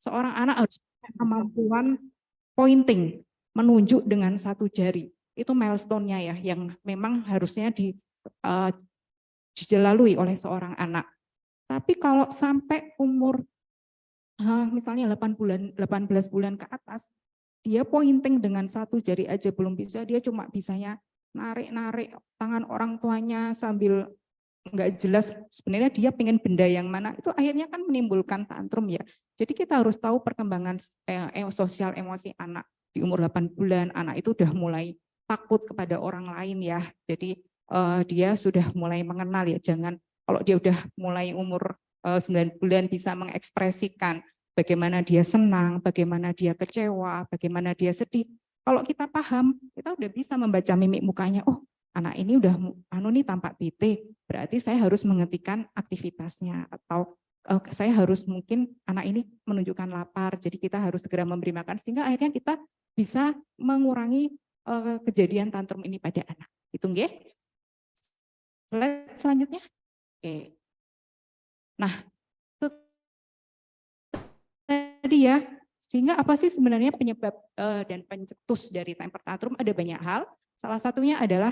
seorang anak harus punya kemampuan pointing, menunjuk dengan satu jari. Itu milestone-nya ya, yang memang harusnya dilalui oleh seorang anak. Tapi kalau sampai umur misalnya 18 bulan ke atas, dia pointing dengan satu jari aja belum bisa, dia cuma bisanya narik-narik tangan orang tuanya sambil nggak jelas sebenarnya dia pengen benda yang mana, itu akhirnya kan menimbulkan tantrum ya. Jadi kita harus tahu perkembangan sosial emosi anak. Di umur 8 bulan anak itu udah mulai takut kepada orang lain ya. Jadi dia sudah mulai mengenal ya, jangan kalau dia udah mulai umur 9 bulan bisa mengekspresikan bagaimana dia senang, bagaimana dia kecewa, bagaimana dia sedih. Kalau kita paham, kita udah bisa membaca mimik mukanya. Oh, anak ini udah tampak bete, berarti saya harus menghentikan aktivitasnya, atau saya harus mungkin anak ini menunjukkan lapar, jadi kita harus segera memberi makan, sehingga akhirnya kita bisa mengurangi kejadian tantrum ini pada anak. Itu nggih. Slide selanjutnya. Oke. Nah, itu tadi ya. Sehingga apa sih sebenarnya penyebab dan pencetus dari temper tantrum? Ada banyak hal. Salah satunya adalah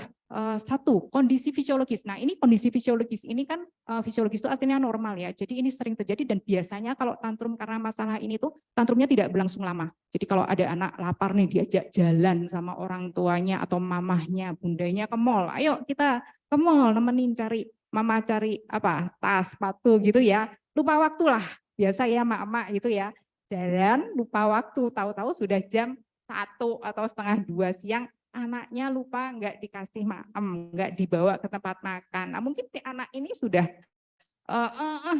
satu, kondisi fisiologis. Nah, ini kondisi fisiologis ini kan fisiologis itu artinya normal ya. Jadi ini sering terjadi dan biasanya kalau tantrum karena masalah ini tuh tantrumnya tidak berlangsung lama. Jadi kalau ada anak lapar nih diajak jalan sama orang tuanya atau mamahnya, bundanya ke mall. Ayo kita ke mall nemenin cari mama cari apa? Tas, sepatu gitu ya. Lupa waktu lah. Biasa ya emak-emak gitu ya. Jalan lupa waktu, tahu-tahu sudah jam 1 atau setengah 2 siang, anaknya lupa nggak dikasih maem, nggak dibawa ke tempat makan. Nah mungkin si anak ini sudah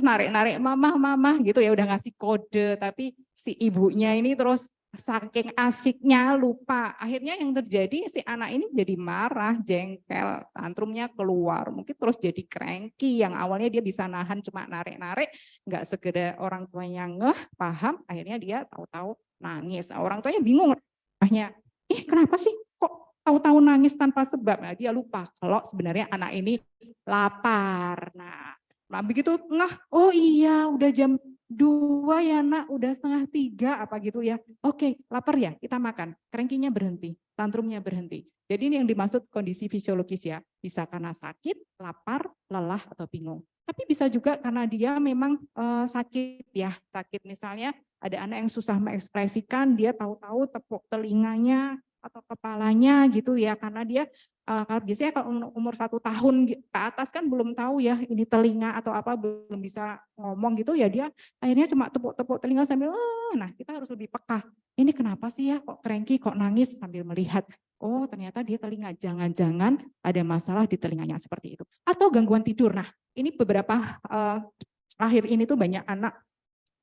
narik-narik mamah gitu ya, udah ngasih kode, tapi si ibunya ini terus saking asiknya lupa. Akhirnya yang terjadi si anak ini jadi marah, jengkel, tantrumnya keluar. Mungkin terus jadi cranky, yang awalnya dia bisa nahan cuma narik-narik, nggak segera orang tuanya ngeh, paham, akhirnya dia tahu-tahu nangis. Orang tuanya bingung, kenapa sih kok tahu-tahu nangis tanpa sebab? Nah dia lupa kalau sebenarnya anak ini lapar. Nah begitu oh iya udah jam 2 ya nak, udah setengah 3 apa gitu ya. Oke, lapar ya, kita makan. Cranky-nya berhenti, tantrumnya berhenti. Jadi ini yang dimaksud kondisi fisiologis ya. Bisa karena sakit, lapar, lelah, atau bingung. Tapi bisa juga karena dia memang sakit ya. Sakit misalnya ada anak yang susah mengekspresikan, dia tahu-tahu tepuk telinganya atau kepalanya gitu ya. Karena dia kalau biasanya kalau umur 1 tahun ke atas kan belum tahu ya ini telinga atau apa, belum bisa ngomong gitu ya, dia akhirnya cuma tepuk-tepuk telinga sambil nah kita harus lebih peka. Ini kenapa sih ya kok cranky, kok nangis, sambil melihat. Oh ternyata dia telinga, jangan-jangan ada masalah di telinganya seperti itu. Atau gangguan tidur. Nah ini beberapa akhir ini tuh banyak anak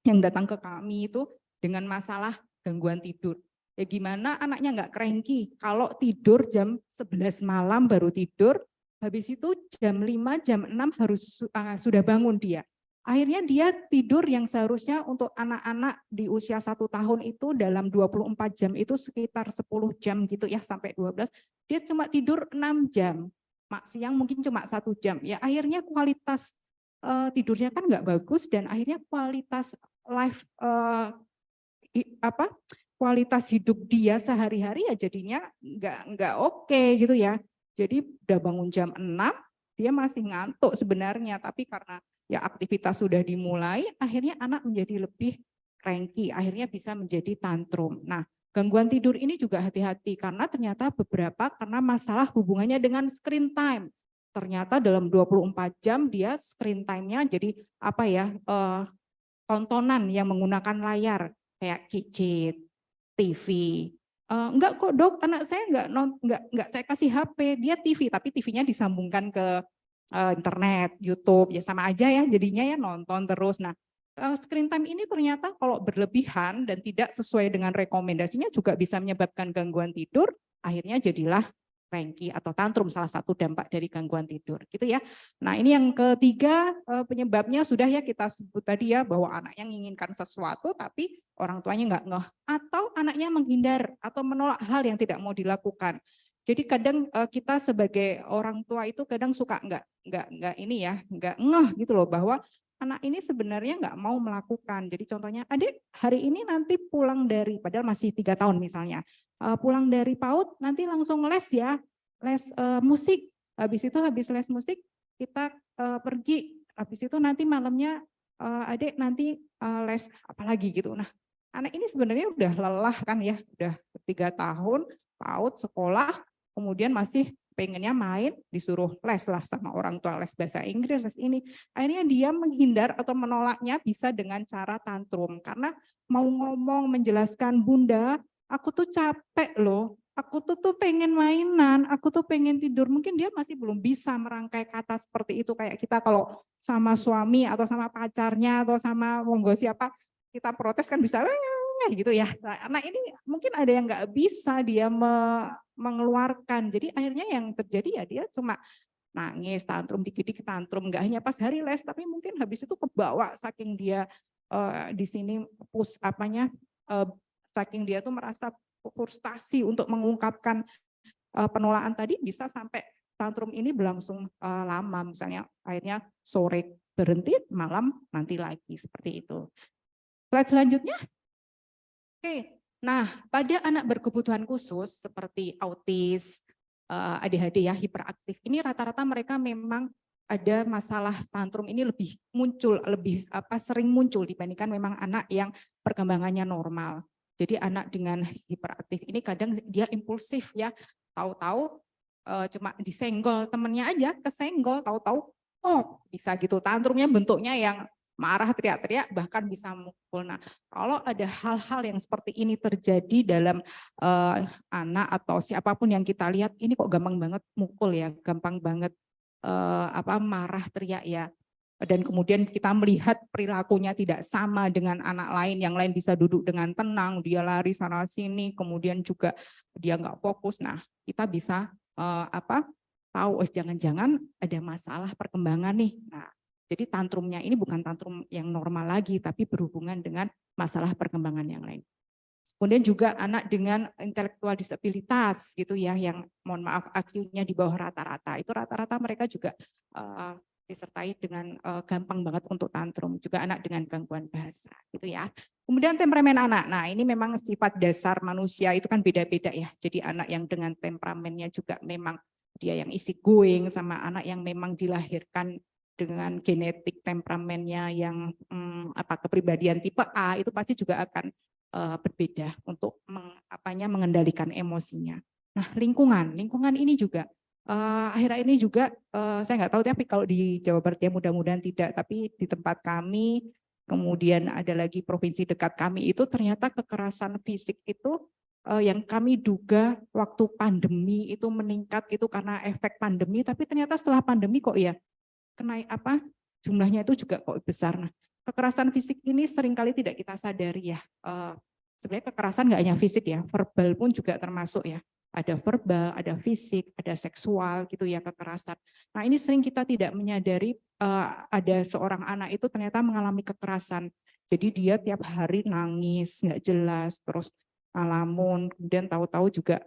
yang datang ke kami itu dengan masalah gangguan tidur. Ya gimana anaknya nggak cranky kalau tidur jam 11 malam baru tidur, habis itu jam 5, jam 6 harus sudah bangun dia. Akhirnya dia tidur yang seharusnya untuk anak-anak di usia 1 tahun itu dalam 24 jam itu sekitar 10 jam gitu ya sampai 12, dia cuma tidur 6 jam. Siang mungkin cuma 1 jam. Ya akhirnya kualitas tidurnya kan nggak bagus dan akhirnya kualitas life kualitas hidup dia sehari-hari ya jadinya nggak oke gitu ya. Jadi udah bangun jam 6, dia masih ngantuk sebenarnya, tapi karena ya aktivitas sudah dimulai, akhirnya anak menjadi lebih cranky, akhirnya bisa menjadi tantrum. Nah, gangguan tidur ini juga hati-hati karena ternyata beberapa karena masalah hubungannya dengan screen time. Ternyata dalam 24 jam dia screen time-nya jadi tontonan yang menggunakan layar kayak gadget, TV. Enggak kok dok, anak saya enggak saya kasih HP, dia TV, tapi TV-nya disambungkan ke internet, YouTube, ya sama aja ya jadinya ya nonton terus. Nah screen time ini ternyata kalau berlebihan dan tidak sesuai dengan rekomendasinya juga bisa menyebabkan gangguan tidur, akhirnya jadilah cranky atau tantrum, salah satu dampak dari gangguan tidur gitu ya. Nah ini yang ketiga penyebabnya sudah ya kita sebut tadi ya, bahwa anaknya menginginkan sesuatu tapi orang tuanya nggak ngeh, atau anaknya menghindar atau menolak hal yang tidak mau dilakukan. Jadi kadang kita sebagai orang tua itu kadang suka nggak ngeh gitu loh, bahwa anak ini sebenarnya nggak mau melakukan. Jadi contohnya, adik hari ini nanti pulang dari, padahal masih 3 tahun misalnya, pulang dari PAUD nanti langsung les ya, les musik. Habis itu habis les musik kita pergi. Habis itu nanti malamnya adik nanti les apa lagi gitu. Nah, anak ini sebenarnya udah lelah kan ya, udah 3 tahun PAUD sekolah, kemudian masih pengennya main, disuruh les lah sama orang tua, les bahasa Inggris, les ini. Akhirnya dia menghindar atau menolaknya bisa dengan cara tantrum. Karena mau ngomong, menjelaskan, Bunda, aku tuh capek loh, aku tuh pengen mainan, aku tuh pengen tidur. Mungkin dia masih belum bisa merangkai kata seperti itu. Kayak kita kalau sama suami atau sama pacarnya atau sama monggo siapa, kita protes kan bisa gitu ya. Nah, anak ini mungkin ada yang nggak bisa dia mengeluarkan. Jadi akhirnya yang terjadi ya dia cuma nangis, tantrum, dikit-dikit tantrum, nggak hanya pas hari les, tapi mungkin habis itu kebawa saking dia di sini saking dia tuh merasa frustasi untuk mengungkapkan penolakan tadi, bisa sampai tantrum ini berlangsung lama, misalnya akhirnya sore berhenti, malam nanti lagi, seperti itu. Slide selanjutnya. Oke, nah pada anak berkebutuhan khusus seperti autis, ADHD ya, hiperaktif, ini rata-rata mereka memang ada masalah tantrum ini lebih sering muncul dibandingkan memang anak yang perkembangannya normal. Jadi anak dengan hiperaktif ini kadang dia impulsif ya, tahu-tahu cuma disenggol temennya aja, kesenggol, tahu-tahu bisa gitu, tantrumnya bentuknya yang marah, teriak-teriak, bahkan bisa mukul. Nah, kalau ada hal-hal yang seperti ini terjadi dalam anak atau siapapun yang kita lihat, ini kok gampang banget mukul ya, gampang banget marah, teriak ya. Dan kemudian kita melihat perilakunya tidak sama dengan anak lain, yang lain bisa duduk dengan tenang, dia lari sana sini, kemudian juga dia nggak fokus. Nah, kita bisa tahu, jangan-jangan ada masalah perkembangan nih. Nah, jadi tantrumnya ini bukan tantrum yang normal lagi, tapi berhubungan dengan masalah perkembangan yang lain. Kemudian juga anak dengan intelektual disabilitas gitu ya, yang mohon maaf IQ-nya di bawah rata-rata. Itu rata-rata mereka juga disertai dengan gampang banget untuk tantrum. Juga anak dengan gangguan bahasa gitu ya. Kemudian temperamen anak. Nah, ini memang sifat dasar manusia itu kan beda-beda ya. Jadi anak yang dengan temperamennya juga memang dia yang easy going, sama anak yang memang dilahirkan dengan genetik temperamennya yang kepribadian tipe A, itu pasti juga akan berbeda untuk mengendalikan emosinya. Nah, lingkungan ini juga akhir-akhir ini juga saya nggak tahu, tapi kalau di Jawa Barat ya mudah-mudahan tidak, tapi di tempat kami, kemudian ada lagi provinsi dekat kami itu ternyata kekerasan fisik itu yang kami duga waktu pandemi itu meningkat itu karena efek pandemi, tapi ternyata setelah pandemi kok ya jumlahnya itu juga kok besar. Nah, kekerasan fisik ini seringkali tidak kita sadari ya. Sebenarnya kekerasan nggak hanya fisik ya, verbal pun juga termasuk ya. Ada verbal, ada fisik, ada seksual gitu ya kekerasan. Nah, ini sering kita tidak menyadari ada seorang anak itu ternyata mengalami kekerasan. Jadi dia tiap hari nangis, nggak jelas, terus ngalamun, kemudian tahu-tahu juga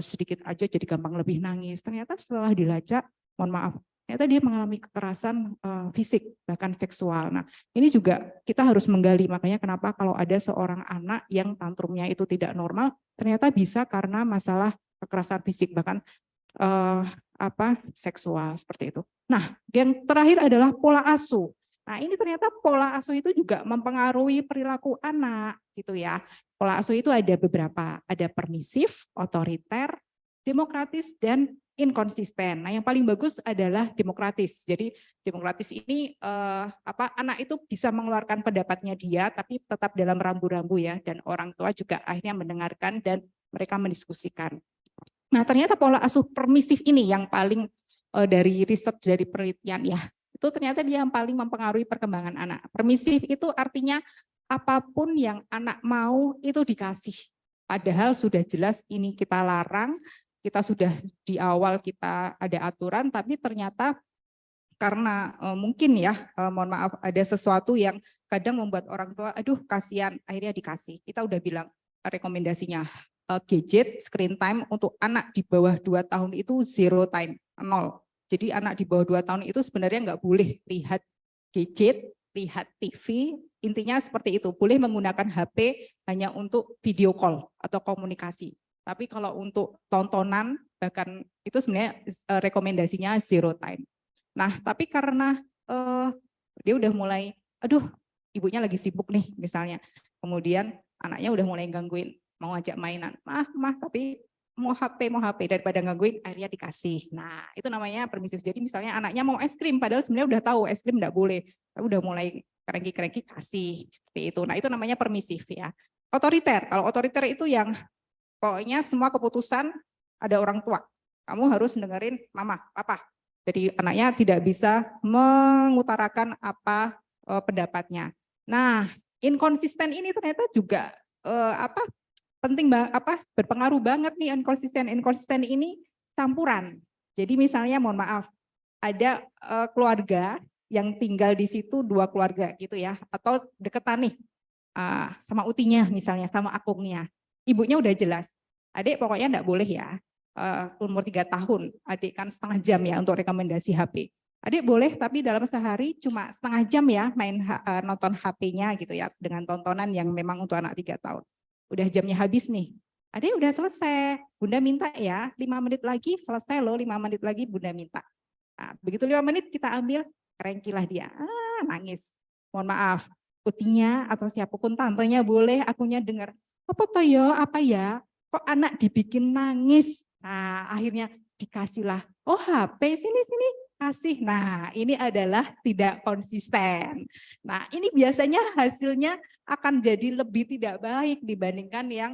sedikit aja jadi gampang lebih nangis. Ternyata setelah dilacak, mohon maaf, ternyata dia mengalami kekerasan fisik, bahkan seksual. Nah, ini juga kita harus menggali, makanya kenapa kalau ada seorang anak yang tantrumnya itu tidak normal, ternyata bisa karena masalah kekerasan fisik, bahkan seksual, seperti itu. Nah, yang terakhir adalah pola asuh. Nah, ini ternyata pola asuh itu juga mempengaruhi perilaku anak, gitu ya. Pola asuh itu ada beberapa, ada permisif, otoriter, demokratis, dan inkonsisten. Nah, yang paling bagus adalah demokratis. Jadi demokratis ini anak itu bisa mengeluarkan pendapatnya dia, tapi tetap dalam rambu-rambu ya, dan orang tua juga akhirnya mendengarkan dan mereka mendiskusikan. Nah, ternyata pola asuh permisif ini yang paling dari riset, dari penelitian ya, itu ternyata dia yang paling mempengaruhi perkembangan anak. Permisif itu artinya apapun yang anak mau itu dikasih. Padahal sudah jelas ini kita larang, kita sudah di awal kita ada aturan, tapi ternyata karena mungkin ya, mohon maaf, ada sesuatu yang kadang membuat orang tua, aduh kasihan, akhirnya dikasih. Kita udah bilang rekomendasinya gadget, screen time untuk anak di bawah 2 tahun itu 0 time, 0. Jadi anak di bawah 2 tahun itu sebenarnya nggak boleh lihat gadget, lihat TV, intinya seperti itu. Boleh menggunakan HP hanya untuk video call atau komunikasi. Tapi kalau untuk tontonan, bahkan itu sebenarnya rekomendasinya zero time. Nah, tapi karena dia udah mulai, aduh ibunya lagi sibuk nih misalnya. Kemudian anaknya udah mulai gangguin, mau ajak mainan. Mah, tapi mau HP daripada gangguin, akhirnya dikasih. Nah, itu namanya permisif. Jadi misalnya anaknya mau es krim, padahal sebenarnya udah tahu es krim enggak boleh. Tapi udah mulai kerengki-kerengki kasih seperti itu. Nah, itu namanya permisif ya. Otoriter. Kalau otoriter itu yang pokoknya semua keputusan ada orang tua. Kamu harus dengerin mama, papa. Jadi anaknya tidak bisa mengutarakan apa pendapatnya. Nah, inkonsisten ini ternyata juga penting berpengaruh banget nih inkonsisten ini campuran. Jadi misalnya mohon maaf, ada keluarga yang tinggal di situ 2 keluarga gitu ya, atau deketan nih sama utinya misalnya, sama akungnya. Ibunya udah jelas, adik pokoknya enggak boleh ya, umur 3 tahun, adik kan setengah jam ya untuk rekomendasi HP. Adik boleh tapi dalam sehari cuma setengah jam ya main nonton HP-nya gitu ya, dengan tontonan yang memang untuk anak 3 tahun. Udah jamnya habis nih, adik udah selesai, bunda minta ya, 5 menit lagi selesai loh, 5 menit lagi bunda minta. Nah, begitu 5 menit kita ambil, kerengkilah dia, nangis. Mohon maaf, utinya atau siapapun tantenya boleh akunya dengar, apa ya, kok anak dibikin nangis. Nah, akhirnya dikasihlah, oh HP sini kasih. Nah, ini adalah tidak konsisten. Nah, ini biasanya hasilnya akan jadi lebih tidak baik dibandingkan yang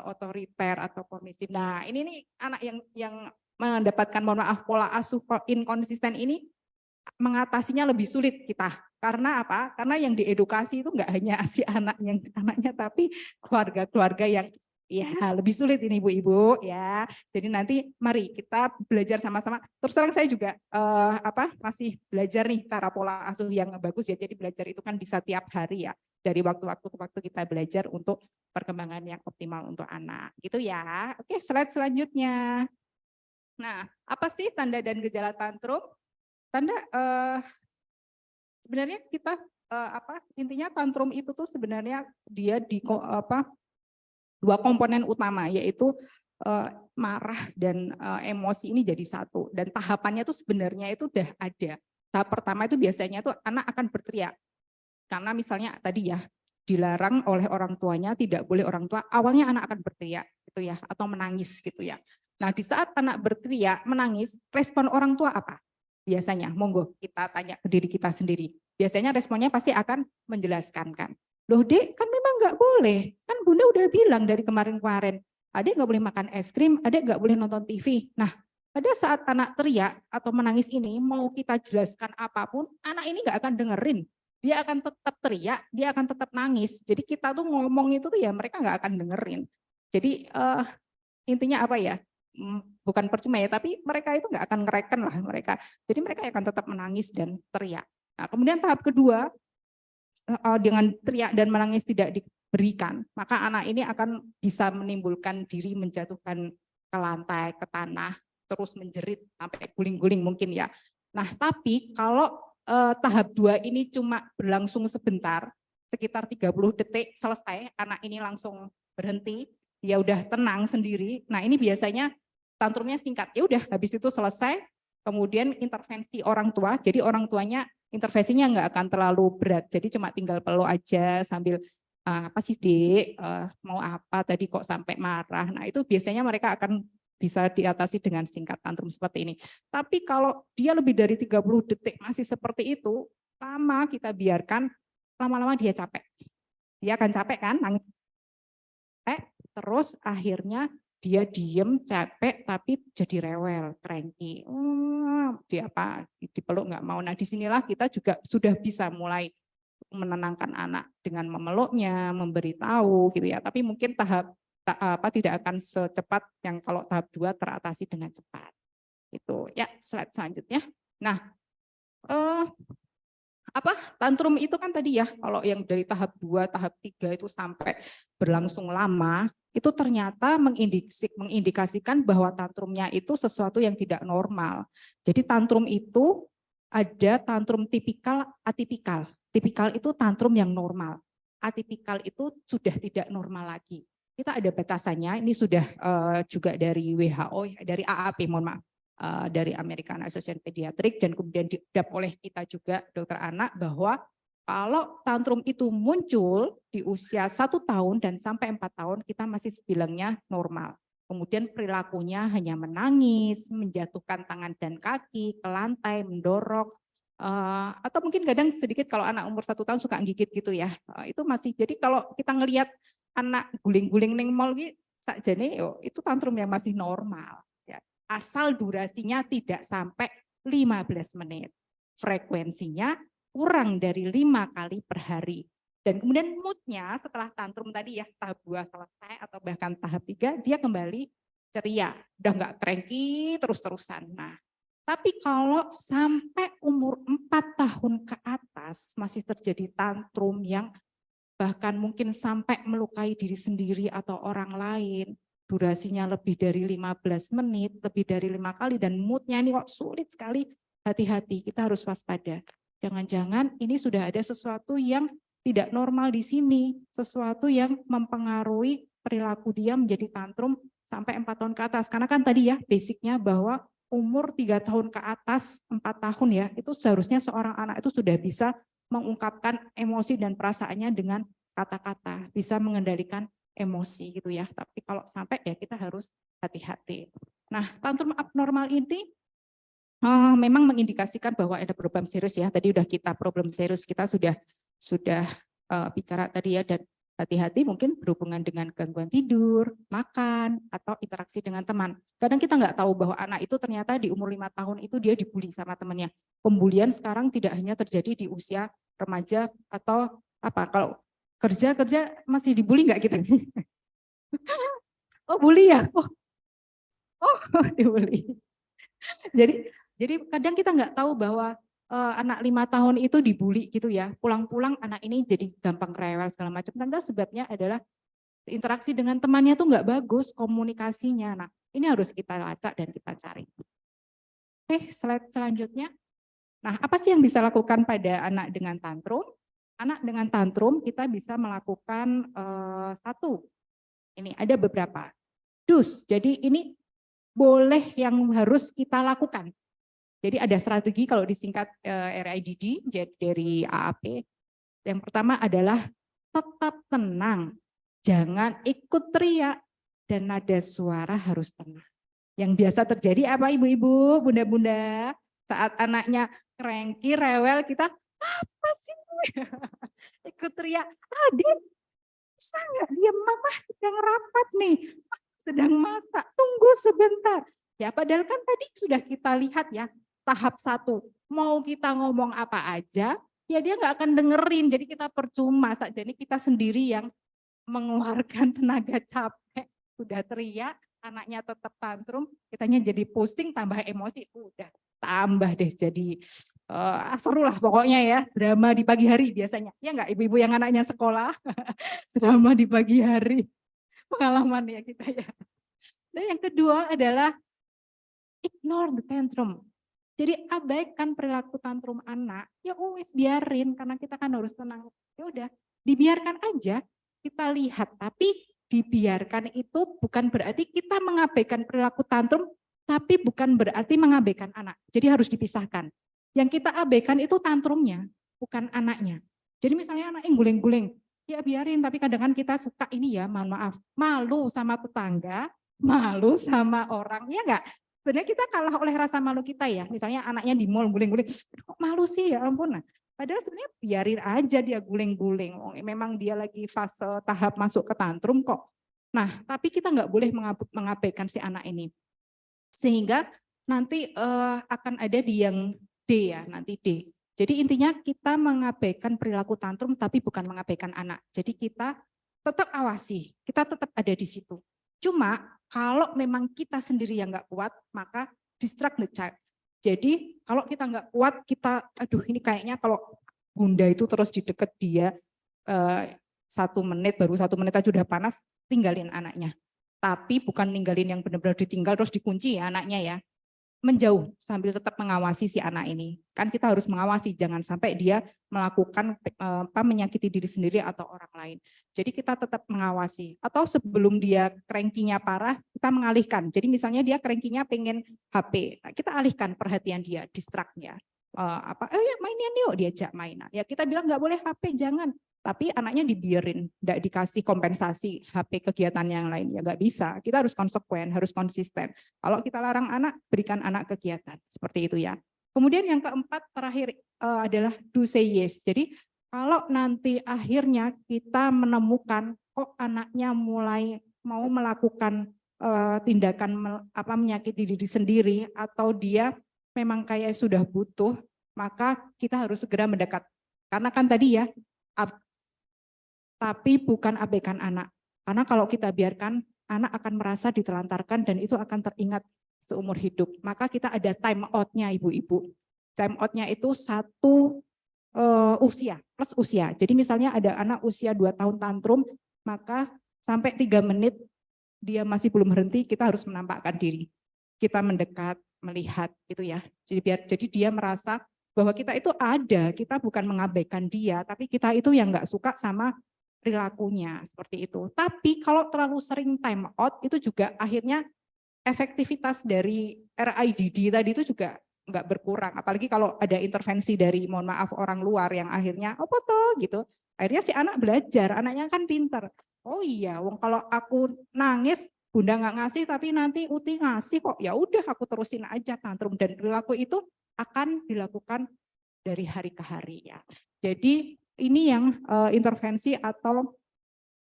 otoriter atau permisif. Nah, ini nih anak yang mendapatkan mohon maaf pola asuh inkonsisten ini mengatasinya lebih sulit kita. Karena apa? Karena yang diedukasi itu enggak hanya si anaknya tapi keluarga-keluarga yang ya lebih sulit ini ibu-ibu ya. Jadi nanti mari kita belajar sama-sama. Terus terang saya juga masih belajar nih cara pola asuh yang bagus ya. Jadi belajar itu kan bisa tiap hari ya. Dari waktu-waktu ke waktu kita belajar untuk perkembangan yang optimal untuk anak. Gitu ya. Oke, slide selanjutnya. Nah, apa sih tanda dan gejala tantrum? Tanda sebenarnya kita intinya tantrum itu tuh sebenarnya dia di 2 komponen utama, yaitu marah dan emosi ini jadi satu, dan tahapannya tuh sebenarnya itu udah ada. Tahap pertama itu biasanya tuh anak akan berteriak karena misalnya tadi ya dilarang oleh orang tuanya, tidak boleh orang tua, awalnya anak akan berteriak gitu ya, atau menangis gitu ya. Nah, di saat anak berteriak menangis, respon orang tua apa biasanya? Monggo kita tanya ke diri kita sendiri. Biasanya responnya pasti akan menjelaskan kan, loh dek, kan memang nggak boleh, kan bunda udah bilang dari kemarin-kemarin, adek nggak boleh makan es krim, adek nggak boleh nonton TV. Nah, pada saat anak teriak atau menangis ini, mau kita jelaskan apapun, anak ini nggak akan dengerin. Dia akan tetap teriak, dia akan tetap nangis. Jadi kita tuh ngomong itu tuh ya mereka nggak akan dengerin. Jadi intinya apa ya? Bukan percuma ya, tapi mereka itu nggak akan ngereken lah mereka. Jadi mereka akan tetap menangis dan teriak. Nah, kemudian tahap kedua, dengan teriak dan menangis tidak diberikan, maka anak ini akan bisa menimbulkan diri menjatuhkan ke lantai, ke tanah, terus menjerit sampai guling-guling mungkin ya. Nah, tapi kalau tahap 2 ini cuma berlangsung sebentar, sekitar 30 detik selesai, anak ini langsung berhenti, dia udah tenang sendiri. Nah, ini biasanya tantrumnya singkat. Ya udah habis itu selesai, kemudian intervensi orang tua. Jadi orang tuanya intervensinya nggak akan terlalu berat. Jadi cuma tinggal peluk aja sambil apa sih Dek, mau apa tadi kok sampai marah. Nah, itu biasanya mereka akan bisa diatasi dengan singkat tantrum seperti ini. Tapi kalau dia lebih dari 30 detik masih seperti itu, lama kita biarkan, lama-lama dia capek. Dia akan capek kan, nangis. Terus akhirnya dia diem, capek, tapi jadi rewel, cranky. Dia apa, dipeluk nggak mau. Nah, disinilah kita juga sudah bisa mulai menenangkan anak dengan memeluknya, memberitahu gitu ya. Tapi mungkin tidak akan secepat yang kalau tahap 2 teratasi dengan cepat. Itu ya, slide selanjutnya. Nah, tantrum itu kan tadi ya, kalau yang dari tahap 2, tahap 3 itu sampai berlangsung lama, itu ternyata mengindikasikan bahwa tantrumnya itu sesuatu yang tidak normal. Jadi tantrum itu ada tantrum tipikal, atipikal. Tipikal itu tantrum yang normal. Atipikal itu sudah tidak normal lagi. Kita ada batasannya, ini sudah juga dari WHO, dari AAP, mohon maaf, dari American Association Pediatric, dan kemudian didap oleh kita juga dokter anak, bahwa kalau tantrum itu muncul di usia 1 tahun dan sampai 4 tahun, kita masih bilangnya normal. Kemudian perilakunya hanya menangis, menjatuhkan tangan dan kaki ke lantai, mendorong, atau mungkin kadang sedikit kalau anak umur 1 tahun suka gigit gitu ya. Itu masih, jadi kalau kita ngelihat anak guling-guling ning mall gitu, sakjane yo itu tantrum yang masih normal. Ya. Asal durasinya tidak sampai 15 menit. Frekuensinya kurang dari 5 kali per hari. Dan kemudian moodnya setelah tantrum tadi ya, tahap 2 selesai atau bahkan tahap 3, dia kembali ceria. Udah nggak cranky terus-terusan. Nah, tapi kalau sampai umur 4 tahun ke atas masih terjadi tantrum yang bahkan mungkin sampai melukai diri sendiri atau orang lain, durasinya lebih dari 15 menit, lebih dari 5 kali, dan moodnya ini kok sulit sekali, hati-hati, kita harus waspada. Jangan-jangan ini sudah ada sesuatu yang tidak normal di sini, sesuatu yang mempengaruhi perilaku dia menjadi tantrum sampai 4 tahun ke atas. Karena kan tadi ya basicnya bahwa umur 3 tahun ke atas, 4 tahun ya, itu seharusnya seorang anak itu sudah bisa mengungkapkan emosi dan perasaannya dengan kata-kata, bisa mengendalikan emosi gitu ya. Tapi kalau sampai ya kita harus hati-hati. Nah, tantrum abnormal ini memang mengindikasikan bahwa ada problem serius ya. Tadi udah kita problem serius, kita sudah bicara tadi ya, dan hati-hati mungkin berhubungan dengan gangguan tidur, makan, atau interaksi dengan teman. Kadang kita nggak tahu bahwa anak itu ternyata di umur 5 tahun itu dia dibully sama temannya. Pembulian sekarang tidak hanya terjadi di usia remaja atau apa, kalau kerja masih dibully nggak kita? Oh bully ya? Oh dibully. Jadi kadang kita nggak tahu bahwa anak 5 tahun itu dibully gitu ya. Pulang-pulang anak ini jadi gampang rewel segala macam. Ternyata sebabnya adalah interaksi dengan temannya tuh nggak bagus komunikasinya. Nah, ini harus kita lacak dan kita cari. Oke, slide selanjutnya. Nah, apa sih yang bisa lakukan pada anak dengan tantrum? Anak dengan tantrum kita bisa melakukan satu. Ini ada beberapa. Jadi ini boleh yang harus kita lakukan. Jadi ada strategi kalau disingkat RIDD dari AAP. Yang pertama adalah tetap tenang, jangan ikut teriak, dan nada suara harus tenang. Yang biasa terjadi apa ibu-ibu, bunda-bunda, saat anaknya cranky, rewel, kita apa sih? Ikut teriak, adik, bisa nggak diam, mama sedang rapat nih, sedang masak, tunggu sebentar. Ya padahal kan tadi sudah kita lihat ya, tahap 1, mau kita ngomong apa aja, ya dia nggak akan dengerin, jadi kita percuma, jadi kita sendiri yang mengeluarkan tenaga capek, udah teriak, anaknya tetap tantrum, kitanya jadi pusing, tambah emosi, udah tambah deh jadi seru lah pokoknya ya, drama di pagi hari biasanya, ya nggak ibu-ibu yang anaknya sekolah, drama di pagi hari, pengalaman ya kita ya. Dan yang kedua adalah ignore the tantrum. Jadi abaikan perilaku tantrum anak, ya wes biarin, karena kita kan harus tenang. Ya udah, dibiarkan aja, kita lihat. Tapi dibiarkan itu bukan berarti kita mengabaikan perilaku tantrum, tapi bukan berarti mengabaikan anak. Jadi harus dipisahkan. Yang kita abaikan itu tantrumnya, bukan anaknya. Jadi misalnya anak yang guling-guling, ya biarin, tapi kadang-kadang kita suka ini ya, mohon maaf, malu sama tetangga, malu sama orang, ya enggak? Sebenarnya kita kalah oleh rasa malu kita ya. Misalnya anaknya di mall guling-guling, kok malu sih ya ampun. Nah, padahal sebenarnya biarin aja dia guling-guling. Memang dia lagi fase tahap masuk ke tantrum kok. Nah, tapi kita nggak boleh mengabaikan si anak ini. Sehingga nanti akan ada di yang D ya, nanti D. Jadi intinya kita mengabaikan perilaku tantrum tapi bukan mengabaikan anak. Jadi kita tetap awasi, kita tetap ada di situ. Cuma kalau memang kita sendiri yang nggak kuat, maka distract the child. Jadi kalau kita nggak kuat, kita, aduh ini kayaknya kalau bunda itu terus di deket dia 1 menit, baru 1 menit aja udah panas, tinggalin anaknya. Tapi bukan ninggalin yang benar-benar ditinggal terus dikunci ya anaknya ya. menjauh sambil tetap mengawasi si anak ini. Kan kita harus mengawasi, jangan sampai dia melakukan menyakiti diri sendiri atau orang lain. Jadi kita tetap mengawasi. Atau sebelum dia cranky-nya parah, kita mengalihkan. Jadi misalnya dia cranky-nya pengen HP, nah, kita alihkan perhatian dia, distract-nya. Ya mainin yuk, diajak mainan. Ya kita bilang nggak boleh HP, jangan. Tapi anaknya dibiarin, nggak dikasih kompensasi HP kegiatan yang lain. Ya nggak bisa, kita harus konsekuen, harus konsisten. Kalau kita larang anak, berikan anak kegiatan. Seperti itu ya. Kemudian yang keempat, terakhir adalah do say yes. Jadi kalau nanti akhirnya kita menemukan, kok anaknya mulai mau melakukan tindakan menyakiti diri sendiri, atau dia memang kayak sudah butuh, maka kita harus segera mendekat. Karena kan tadi ya, tapi bukan abaikan anak. Karena kalau kita biarkan, anak akan merasa ditelantarkan dan itu akan teringat seumur hidup. Maka kita ada time out-nya ibu-ibu. Time out-nya itu 1 usia, plus usia. Jadi misalnya ada anak usia 2 tahun tantrum, maka sampai 3 menit dia masih belum berhenti, kita harus menampakkan diri. Kita mendekat, melihat gitu ya. Jadi dia merasa bahwa kita itu ada, kita bukan mengabaikan dia, tapi kita itu yang nggak suka sama perilakunya, seperti itu. Tapi kalau terlalu sering time out, itu juga akhirnya efektivitas dari RIDD tadi itu juga nggak berkurang. Apalagi kalau ada intervensi dari, mohon maaf, orang luar yang akhirnya, apa toh gitu. Akhirnya si anak belajar, anaknya kan pinter. Oh iya, wong kalau aku nangis, bunda nggak ngasih, tapi nanti Uti ngasih kok. Ya udah, aku terusin aja tantrum. Dan perilaku itu akan dilakukan dari hari ke hari ya. Jadi ini yang intervensi atau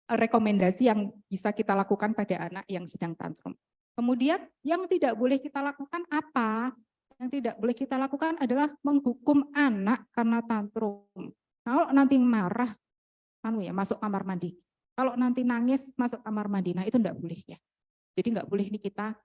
rekomendasi yang bisa kita lakukan pada anak yang sedang tantrum. Kemudian yang tidak boleh kita lakukan apa? Yang tidak boleh kita lakukan adalah menghukum anak karena tantrum. Kalau nanti marah, masuk kamar mandi. Kalau nanti nangis, masuk kamar mandi. Nah itu tidak boleh ya. Jadi nggak boleh nih kita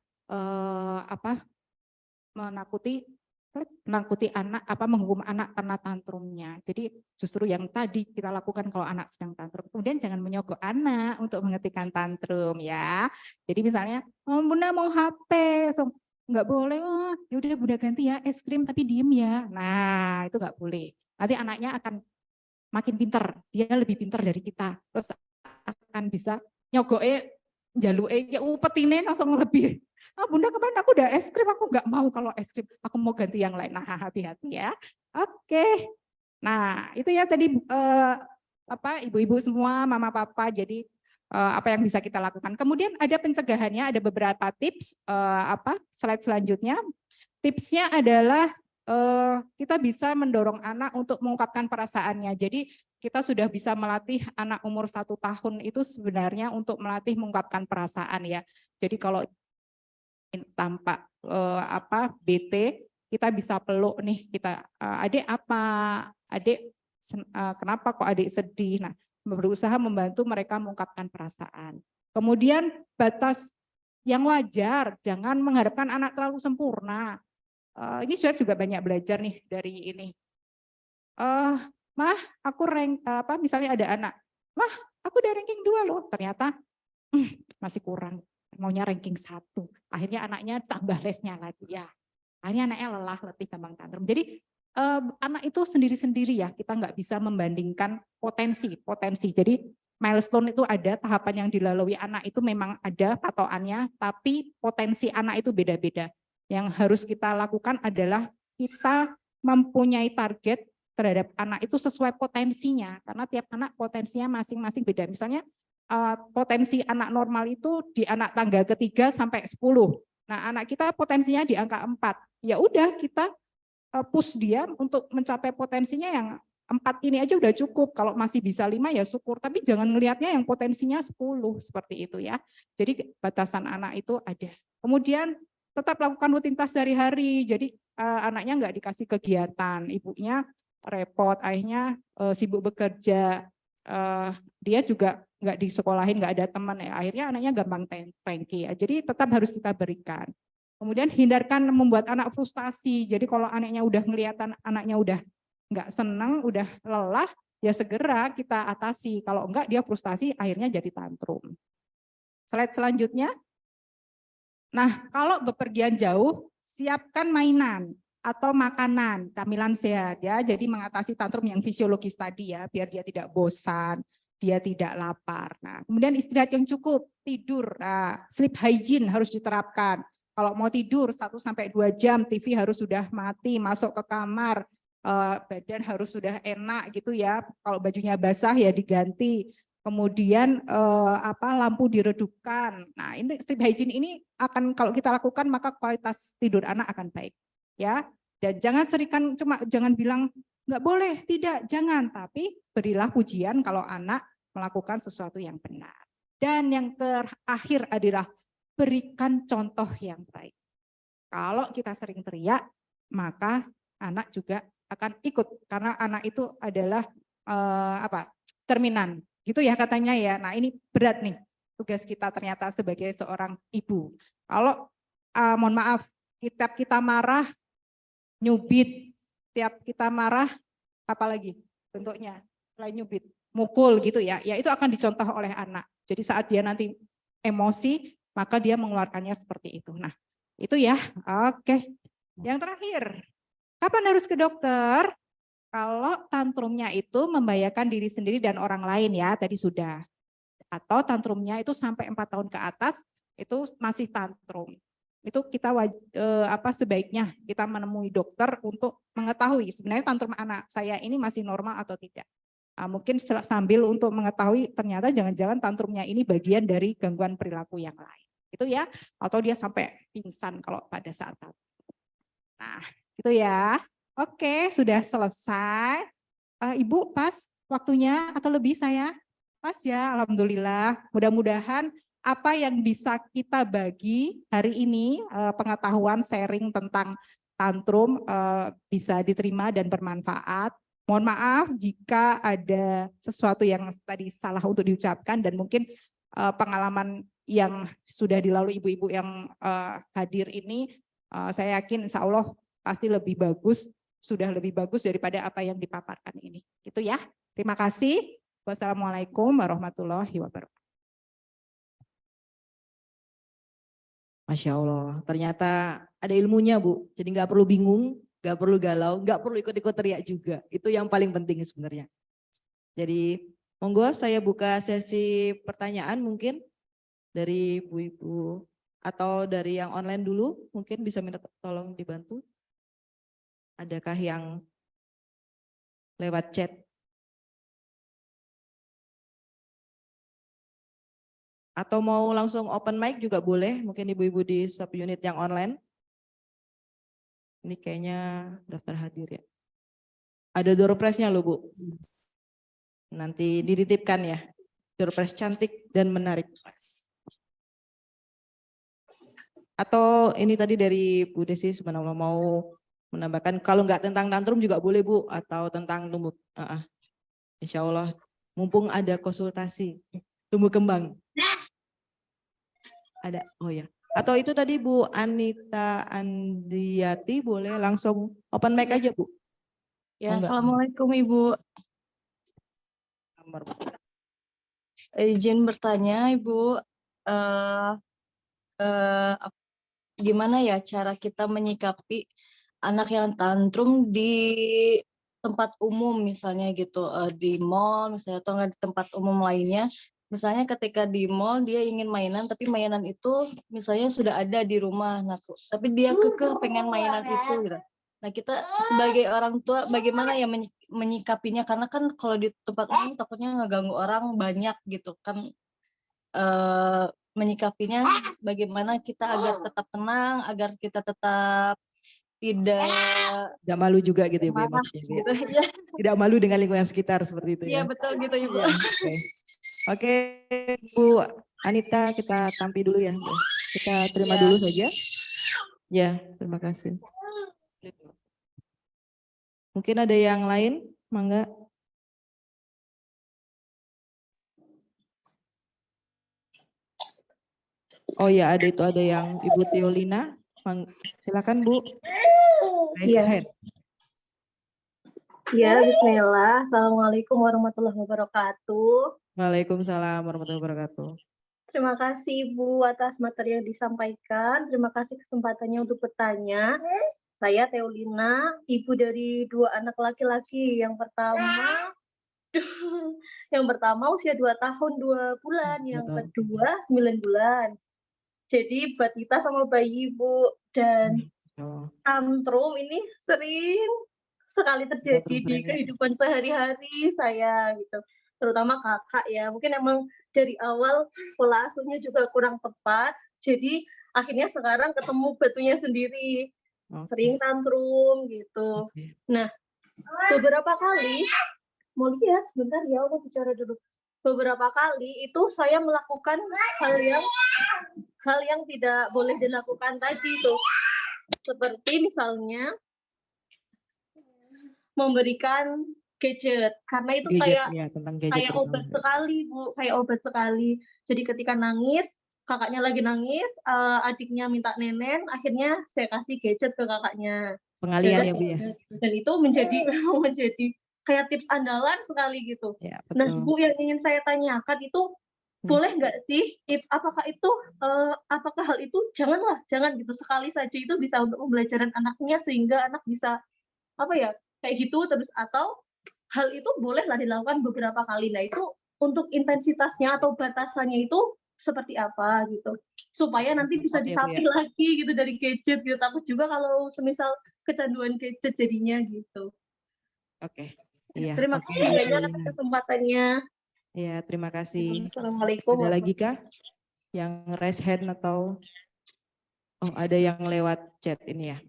menakuti anak, menghukum anak karena tantrumnya. Jadi justru yang tadi kita lakukan kalau anak sedang tantrum. Kemudian jangan menyogok anak untuk menghentikan tantrum ya. Jadi misalnya, bunda mau HP, so, nggak boleh, yaudah bunda ganti ya es krim tapi diem ya. Nah itu nggak boleh. Nanti anaknya akan makin pinter, dia lebih pinter dari kita. Terus akan bisa nyogoke, jaluke, ya upetine langsung lebih. Bunda kemarin aku udah es krim, aku nggak mau kalau es krim, aku mau ganti yang lain. Nah hati-hati ya. Oke. Nah itu ya tadi ibu-ibu semua, mama papa. Jadi apa yang bisa kita lakukan. Kemudian ada pencegahannya, ada beberapa tips. Slide selanjutnya. Tipsnya adalah kita bisa mendorong anak untuk mengungkapkan perasaannya. Jadi kita sudah bisa melatih anak umur 1 tahun itu sebenarnya untuk melatih mengungkapkan perasaan ya. Jadi kalau tampak bete, kita bisa peluk nih, kita adik adik kenapa kok adik sedih. Nah, berusaha membantu mereka mengungkapkan perasaan. Kemudian batas yang wajar, jangan mengharapkan anak terlalu sempurna. Ini saya juga banyak belajar nih dari ini. Mah, aku misalnya ada anak, mah, aku udah ranking 2 loh, ternyata masih kurang. Maunya ranking 1. Akhirnya anaknya tambah lesnya lagi ya. Akhirnya anaknya lelah, letih, gampang tantrum. Jadi anak itu sendiri-sendiri ya. Kita nggak bisa membandingkan potensi. Jadi milestone itu ada, tahapan yang dilalui anak itu memang ada patokannya, tapi potensi anak itu beda-beda. Yang harus kita lakukan adalah kita mempunyai target terhadap anak itu sesuai potensinya. Karena tiap anak potensinya masing-masing beda. Misalnya potensi anak normal itu di anak tangga ketiga sampai 10. Nah, anak kita potensinya di angka 4. Ya udah kita push dia untuk mencapai potensinya yang 4 ini aja udah cukup. Kalau masih bisa 5 ya syukur, tapi jangan ngelihatnya yang potensinya 10 seperti itu ya. Jadi batasan anak itu ada. Kemudian tetap lakukan rutinitas sehari-hari. Jadi anaknya nggak dikasih kegiatan, ibunya repot, ayahnya sibuk bekerja, dia juga nggak disekolahin, nggak ada teman ya, akhirnya anaknya gampang cranky ya. Jadi tetap harus kita berikan. Kemudian hindarkan membuat anak frustasi. Jadi kalau anaknya udah kelihatan anaknya udah nggak senang, udah lelah, ya segera kita atasi. Kalau enggak dia frustasi, akhirnya jadi tantrum. Slide selanjutnya. Nah, kalau bepergian jauh, siapkan mainan atau makanan, camilan sehat ya. Jadi mengatasi tantrum yang fisiologis tadi ya, biar dia tidak bosan, dia tidak lapar. Nah, kemudian istirahat yang cukup, tidur. Nah, sleep hygiene harus diterapkan. Kalau mau tidur 1-2 jam, TV harus sudah mati, masuk ke kamar, badan harus sudah enak gitu ya. Kalau bajunya basah ya diganti. Kemudian lampu diredupkan. Nah, ini sleep hygiene ini akan kalau kita lakukan maka kualitas tidur anak akan baik. Ya, dan jangan jangan bilang nggak boleh, tidak, jangan, tapi berilah pujian kalau anak melakukan sesuatu yang benar. Dan yang terakhir adalah berikan contoh yang baik. Kalau kita sering teriak, maka anak juga akan ikut karena anak itu adalah cerminan, gitu ya katanya ya. Nah, ini berat nih tugas kita ternyata sebagai seorang ibu. Kalau mohon maaf, kita marah, nyubit, tiap kita marah, apalagi bentuknya selain nyubit, mukul gitu ya, ya itu akan dicontoh oleh anak. Jadi saat dia nanti emosi, maka dia mengeluarkannya seperti itu. Nah, itu ya, oke. Yang terakhir, kapan harus ke dokter? Kalau tantrumnya itu membahayakan diri sendiri dan orang lain ya, tadi sudah. Atau tantrumnya itu sampai 4 tahun ke atas, itu masih tantrum. Itu kita sebaiknya kita menemui dokter untuk mengetahui sebenarnya tantrum anak saya ini masih normal atau tidak. Mungkin sambil untuk mengetahui ternyata jangan-jangan tantrumnya ini bagian dari gangguan perilaku yang lain. Itu ya, atau dia sampai pingsan kalau pada saat tantrum. Nah, itu ya. Oke, sudah selesai. Ibu pas waktunya atau lebih saya? Pas ya, alhamdulillah. Mudah-mudahan apa yang bisa kita bagi hari ini, pengetahuan sharing tentang tantrum bisa diterima dan bermanfaat. Mohon maaf jika ada sesuatu yang tadi salah untuk diucapkan dan mungkin pengalaman yang sudah dilalui ibu-ibu yang hadir ini, saya yakin insya Allah pasti lebih bagus, sudah lebih bagus daripada apa yang dipaparkan ini. Gitu ya. Terima kasih. Wassalamualaikum warahmatullahi wabarakatuh. Masya Allah, ternyata ada ilmunya Bu. Jadi nggak perlu bingung, nggak perlu galau, nggak perlu ikut-ikut teriak juga. Itu yang paling penting sebenarnya. Jadi monggo saya buka sesi pertanyaan mungkin dari ibu-ibu atau dari yang online dulu. Mungkin bisa minta tolong dibantu. Adakah yang lewat chat? Atau mau langsung open mic juga boleh, mungkin ibu-ibu di subunit yang online. Ini kayaknya daftar hadir ya. Ada door prize-nya loh Bu. Nanti dititipkan ya. Door prize cantik dan menarik. Atau ini tadi dari Bu Desi sebenarnya mau menambahkan, kalau nggak tentang tantrum juga boleh Bu, atau tentang tumbuh. Insya Allah, mumpung ada konsultasi tumbuh kembang. Ada, oh ya. Atau itu tadi Bu Anita Andriati, boleh langsung open mic aja Bu. Ya, Assalamualaikum Ibu. Izin bertanya Ibu, gimana ya cara kita menyikapi anak yang tantrum di tempat umum misalnya gitu, di mall misalnya atau nggak di tempat umum lainnya. Misalnya ketika di mall dia ingin mainan tapi mainan itu misalnya sudah ada di rumah, nah, tapi dia kekeh pengen mainan itu gitu. Nah kita sebagai orang tua bagaimana ya menyikapinya, karena kan kalau di tempat umum takutnya ngeganggu orang banyak gitu kan, menyikapinya bagaimana kita agar tetap tenang, agar kita tetap tidak malu juga gitu ya Bu, maksudnya. Gitu, ya. Tidak malu dengan lingkungan sekitar seperti itu ya. Iya betul gitu Ibu. Ya, Oke, Bu Anita kita tampi dulu ya. Kita terima dulu saja. Ya, terima kasih. Mungkin ada yang lain, mangga. Oh ya, ada yang Ibu Teolina. Silakan Bu. Iya. Ya, bismillah. Assalamualaikum warahmatullahi wabarakatuh. Waalaikumsalam warahmatullahi wabarakatuh. Terima kasih Ibu atas materi yang disampaikan. Terima kasih kesempatannya untuk bertanya. Saya Teolina, ibu dari 2 anak laki-laki. Yang pertama usia 2 tahun 2 bulan, yang kedua 9 bulan. Jadi batita sama bayi Bu, dan tantrum ini sering sekali terjadi di kehidupan sehari-hari saya gitu. Terutama kakak ya, mungkin emang dari awal pola asuhnya juga kurang tepat, jadi akhirnya sekarang ketemu batunya sendiri, sering tantrum gitu. Nah, beberapa kali, mau lihat sebentar ya, aku bicara dulu. Beberapa kali itu saya melakukan hal yang tidak boleh dilakukan tadi tuh. Seperti misalnya memberikan gadget, karena itu kayak obat sekali Bu, kayak obat sekali. Jadi ketika nangis, kakaknya lagi nangis, adiknya minta nenen, akhirnya saya kasih gadget ke kakaknya. Pengalian ya Bu ya. Dan itu menjadi kayak tips andalan sekali gitu. Ya, nah Bu, yang ingin saya tanyakan itu boleh nggak sih? Apakah hal itu jangan gitu, sekali saja itu bisa untuk pembelajaran anaknya sehingga anak bisa kayak gitu terus, atau hal itu bolehlah dilakukan beberapa kali. Nah itu untuk intensitasnya atau batasannya itu seperti apa gitu, supaya nanti bisa disapi lagi gitu dari gadget gitu. Takut juga kalau semisal kecanduan gadget jadinya gitu. Oke. Iya. Terima kasih banyak atas kesempatannya. Iya, terima kasih. Assalamualaikum. Ada lagi kah yang raise hand atau ada yang lewat chat ini ya?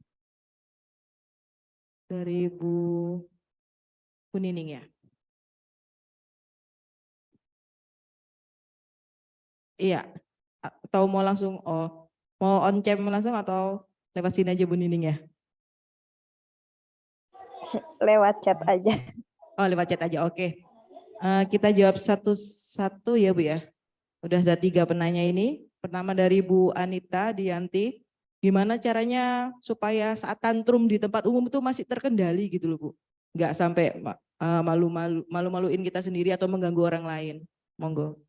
Dari Bu Nining ya? Iya. Atau mau langsung, mau on cam langsung atau lewat sini aja Bu Nining ya? Lewat chat aja. Oh, lewat chat aja, oke. Kita jawab satu-satu ya Bu ya. Udah ada 3 penanya ini. Pertama dari Bu Anita Dianti. Gimana caranya supaya saat tantrum di tempat umum itu masih terkendali gitu loh Bu. Nggak sampai malu-maluin kita sendiri atau mengganggu orang lain. Monggo.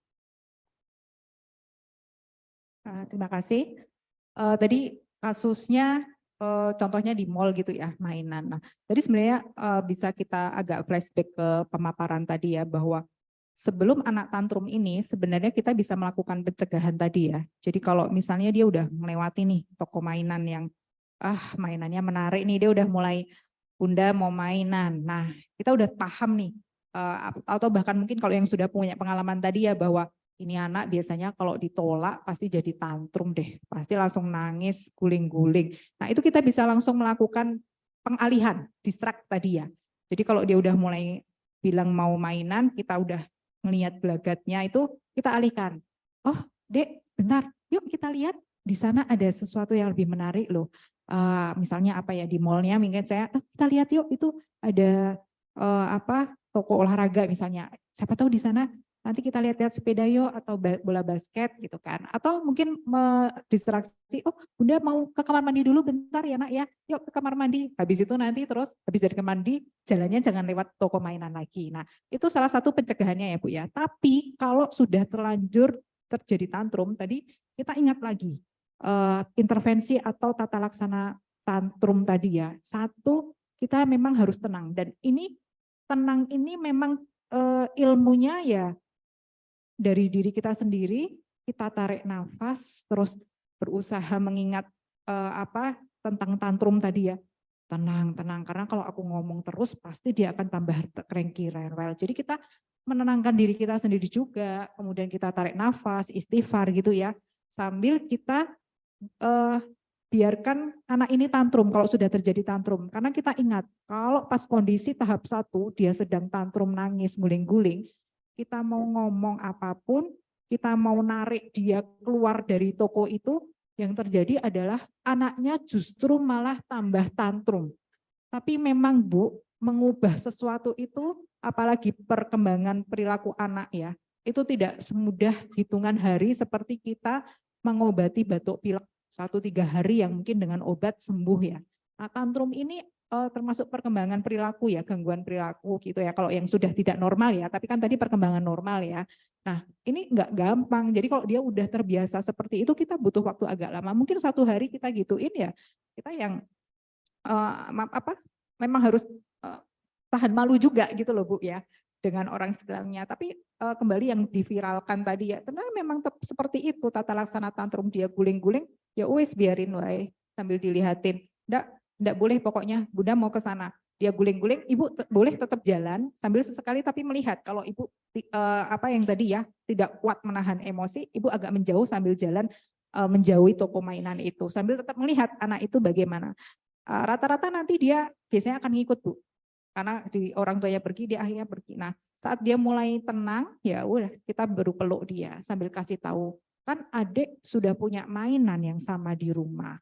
Terima kasih. Tadi kasusnya contohnya di mall gitu ya, mainan. Nah, tadi sebenarnya bisa kita agak flashback ke pemaparan tadi ya, bahwa sebelum anak tantrum ini sebenarnya kita bisa melakukan pencegahan tadi ya. Jadi kalau misalnya dia udah melewati nih toko mainan yang mainannya menarik nih, dia udah mulai, Bunda mau mainan. Nah, kita udah paham nih, atau bahkan mungkin kalau yang sudah punya pengalaman tadi ya, bahwa ini anak biasanya kalau ditolak pasti jadi tantrum deh, pasti langsung nangis, guling-guling. Nah itu kita bisa langsung melakukan pengalihan, distract tadi ya. Jadi kalau dia udah mulai bilang mau mainan, kita udah ngelihat gelagatnya itu, kita alihkan. Oh Dek, bentar, yuk kita lihat di sana ada sesuatu yang lebih menarik loh. Misalnya apa ya, di mallnya mungkin saya, kita lihat yuk, itu ada toko olahraga misalnya. Siapa tahu di sana nanti kita lihat-lihat sepeda yuk, atau bola basket gitu kan. Atau mungkin distraksi, oh Bunda mau ke kamar mandi dulu bentar ya nak ya, yuk ke kamar mandi. Habis itu nanti terus habis dari kamar mandi jalannya jangan lewat toko mainan lagi. Nah itu salah satu pencegahannya ya Bu ya. Tapi kalau sudah terlanjur terjadi tantrum, tadi kita ingat lagi intervensi atau tata laksana tantrum tadi ya. Satu, kita memang harus tenang, dan ini tenang ini memang ilmunya ya dari diri kita sendiri. Kita tarik nafas, terus berusaha mengingat tentang tantrum tadi ya. Tenang, karena kalau aku ngomong terus pasti dia akan tambah cranky, rewel. Jadi kita menenangkan diri kita sendiri juga, kemudian kita tarik nafas, istighfar gitu ya, sambil kita biarkan anak ini tantrum kalau sudah terjadi tantrum. Karena kita ingat, kalau pas kondisi tahap 1 dia sedang tantrum, nangis, guling-guling, kita mau ngomong apapun, kita mau narik dia keluar dari toko itu, yang terjadi adalah anaknya justru malah tambah tantrum. Tapi memang Bu, mengubah sesuatu itu, apalagi perkembangan perilaku anak ya, itu tidak semudah hitungan hari seperti kita mengobati batuk pilek 1-3 hari yang mungkin dengan obat sembuh ya. Nah, tantrum ini termasuk perkembangan perilaku ya, gangguan perilaku gitu ya. Kalau yang sudah tidak normal ya, tapi kan tadi perkembangan normal ya. Nah, ini nggak gampang. Jadi kalau dia udah terbiasa seperti itu, kita butuh waktu agak lama. Mungkin 1 hari kita gituin ya, kita yang memang harus tahan malu juga gitu loh Bu ya, dengan orang sekelilingnya. Tapi kembali yang diviralkan tadi ya, ternyata memang seperti itu tata laksana tantrum, dia guling-guling, ya wes biarin wae sambil dilihatin. Enggak boleh, pokoknya Bunda mau ke sana. Dia guling-guling, Ibu boleh tetap jalan sambil sesekali tapi melihat kalau Ibu apa yang tadi ya, tidak kuat menahan emosi, Ibu agak menjauh sambil jalan menjauhi toko mainan itu sambil tetap melihat anak itu bagaimana. Rata-rata nanti dia biasanya akan ngikut Bu. Karena di orang tuanya pergi, dia akhirnya pergi. Nah, saat dia mulai tenang, ya udah kita baru peluk dia sambil kasih tahu, kan adik sudah punya mainan yang sama di rumah.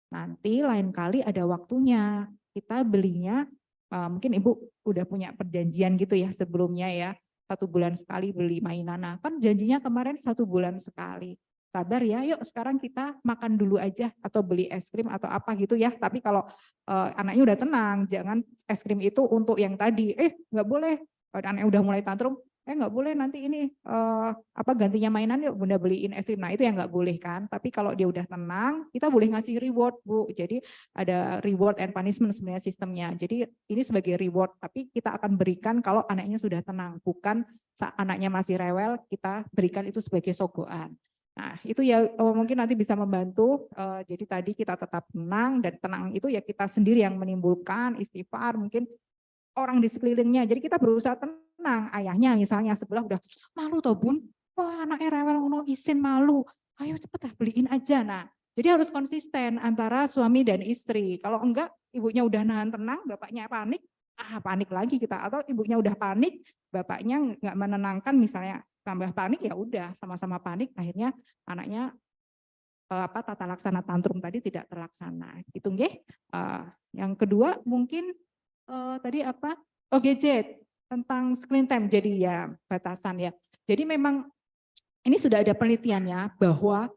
Nanti lain kali ada waktunya kita belinya, mungkin Ibu udah punya perjanjian gitu ya sebelumnya ya, 1 bulan sekali beli mainan. Nah, kan janjinya kemarin 1 bulan sekali. Sabar ya, yuk sekarang kita makan dulu aja atau beli es krim atau apa gitu ya. Tapi kalau anaknya udah tenang, jangan es krim itu untuk yang tadi, nggak boleh. Kalau anaknya udah mulai tantrum, nggak boleh nanti ini gantinya mainan yuk Bunda beliin es krim. Nah itu yang nggak boleh kan. Tapi kalau dia udah tenang, kita boleh ngasih reward Bu. Jadi ada reward and punishment sebenarnya sistemnya. Jadi ini sebagai reward, tapi kita akan berikan kalau anaknya sudah tenang. Bukan saat anaknya masih rewel, kita berikan itu sebagai sogokan. Nah itu ya mungkin nanti bisa membantu. Jadi tadi kita tetap tenang, dan tenang itu ya kita sendiri yang menimbulkan, istighfar, mungkin orang di sekelilingnya. Jadi kita berusaha tenang. Ayahnya misalnya sebelah udah malu toh Bun, wah anaknya rewel ngono isin malu, ayo cepet lah beliin aja. Nah jadi harus konsisten antara suami dan istri. Kalau enggak ibunya udah nahan tenang, bapaknya panik, panik lagi kita. Atau ibunya udah panik, bapaknya nggak menenangkan misalnya, tambah panik, ya udah sama-sama panik, akhirnya anaknya tata laksana tantrum tadi tidak terlaksana. Itu nggih. Yang kedua mungkin tadi apa? Gadget tentang screen time, jadi ya batasan ya. Jadi memang ini sudah ada penelitiannya bahwa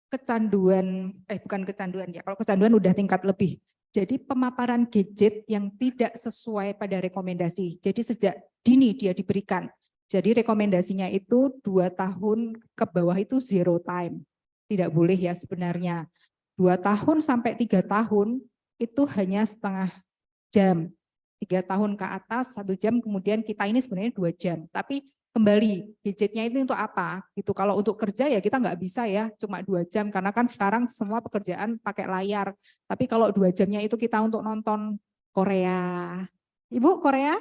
kecanduan, bukan kecanduan ya, kalau kecanduan udah tingkat lebih. Jadi pemaparan gadget yang tidak sesuai pada rekomendasi. Jadi sejak dini dia diberikan. Jadi rekomendasinya itu 2 tahun ke bawah itu zero time. Tidak boleh ya sebenarnya. 2 tahun sampai 3 tahun itu hanya setengah jam. 3 tahun ke atas 1 jam, kemudian kita ini sebenarnya 2 jam. Tapi kembali gadgetnya itu untuk apa? Gitu. Kalau untuk kerja ya kita nggak bisa ya cuma 2 jam, karena kan sekarang semua pekerjaan pakai layar. Tapi kalau 2 jamnya itu kita untuk nonton Korea, Ibu Korea,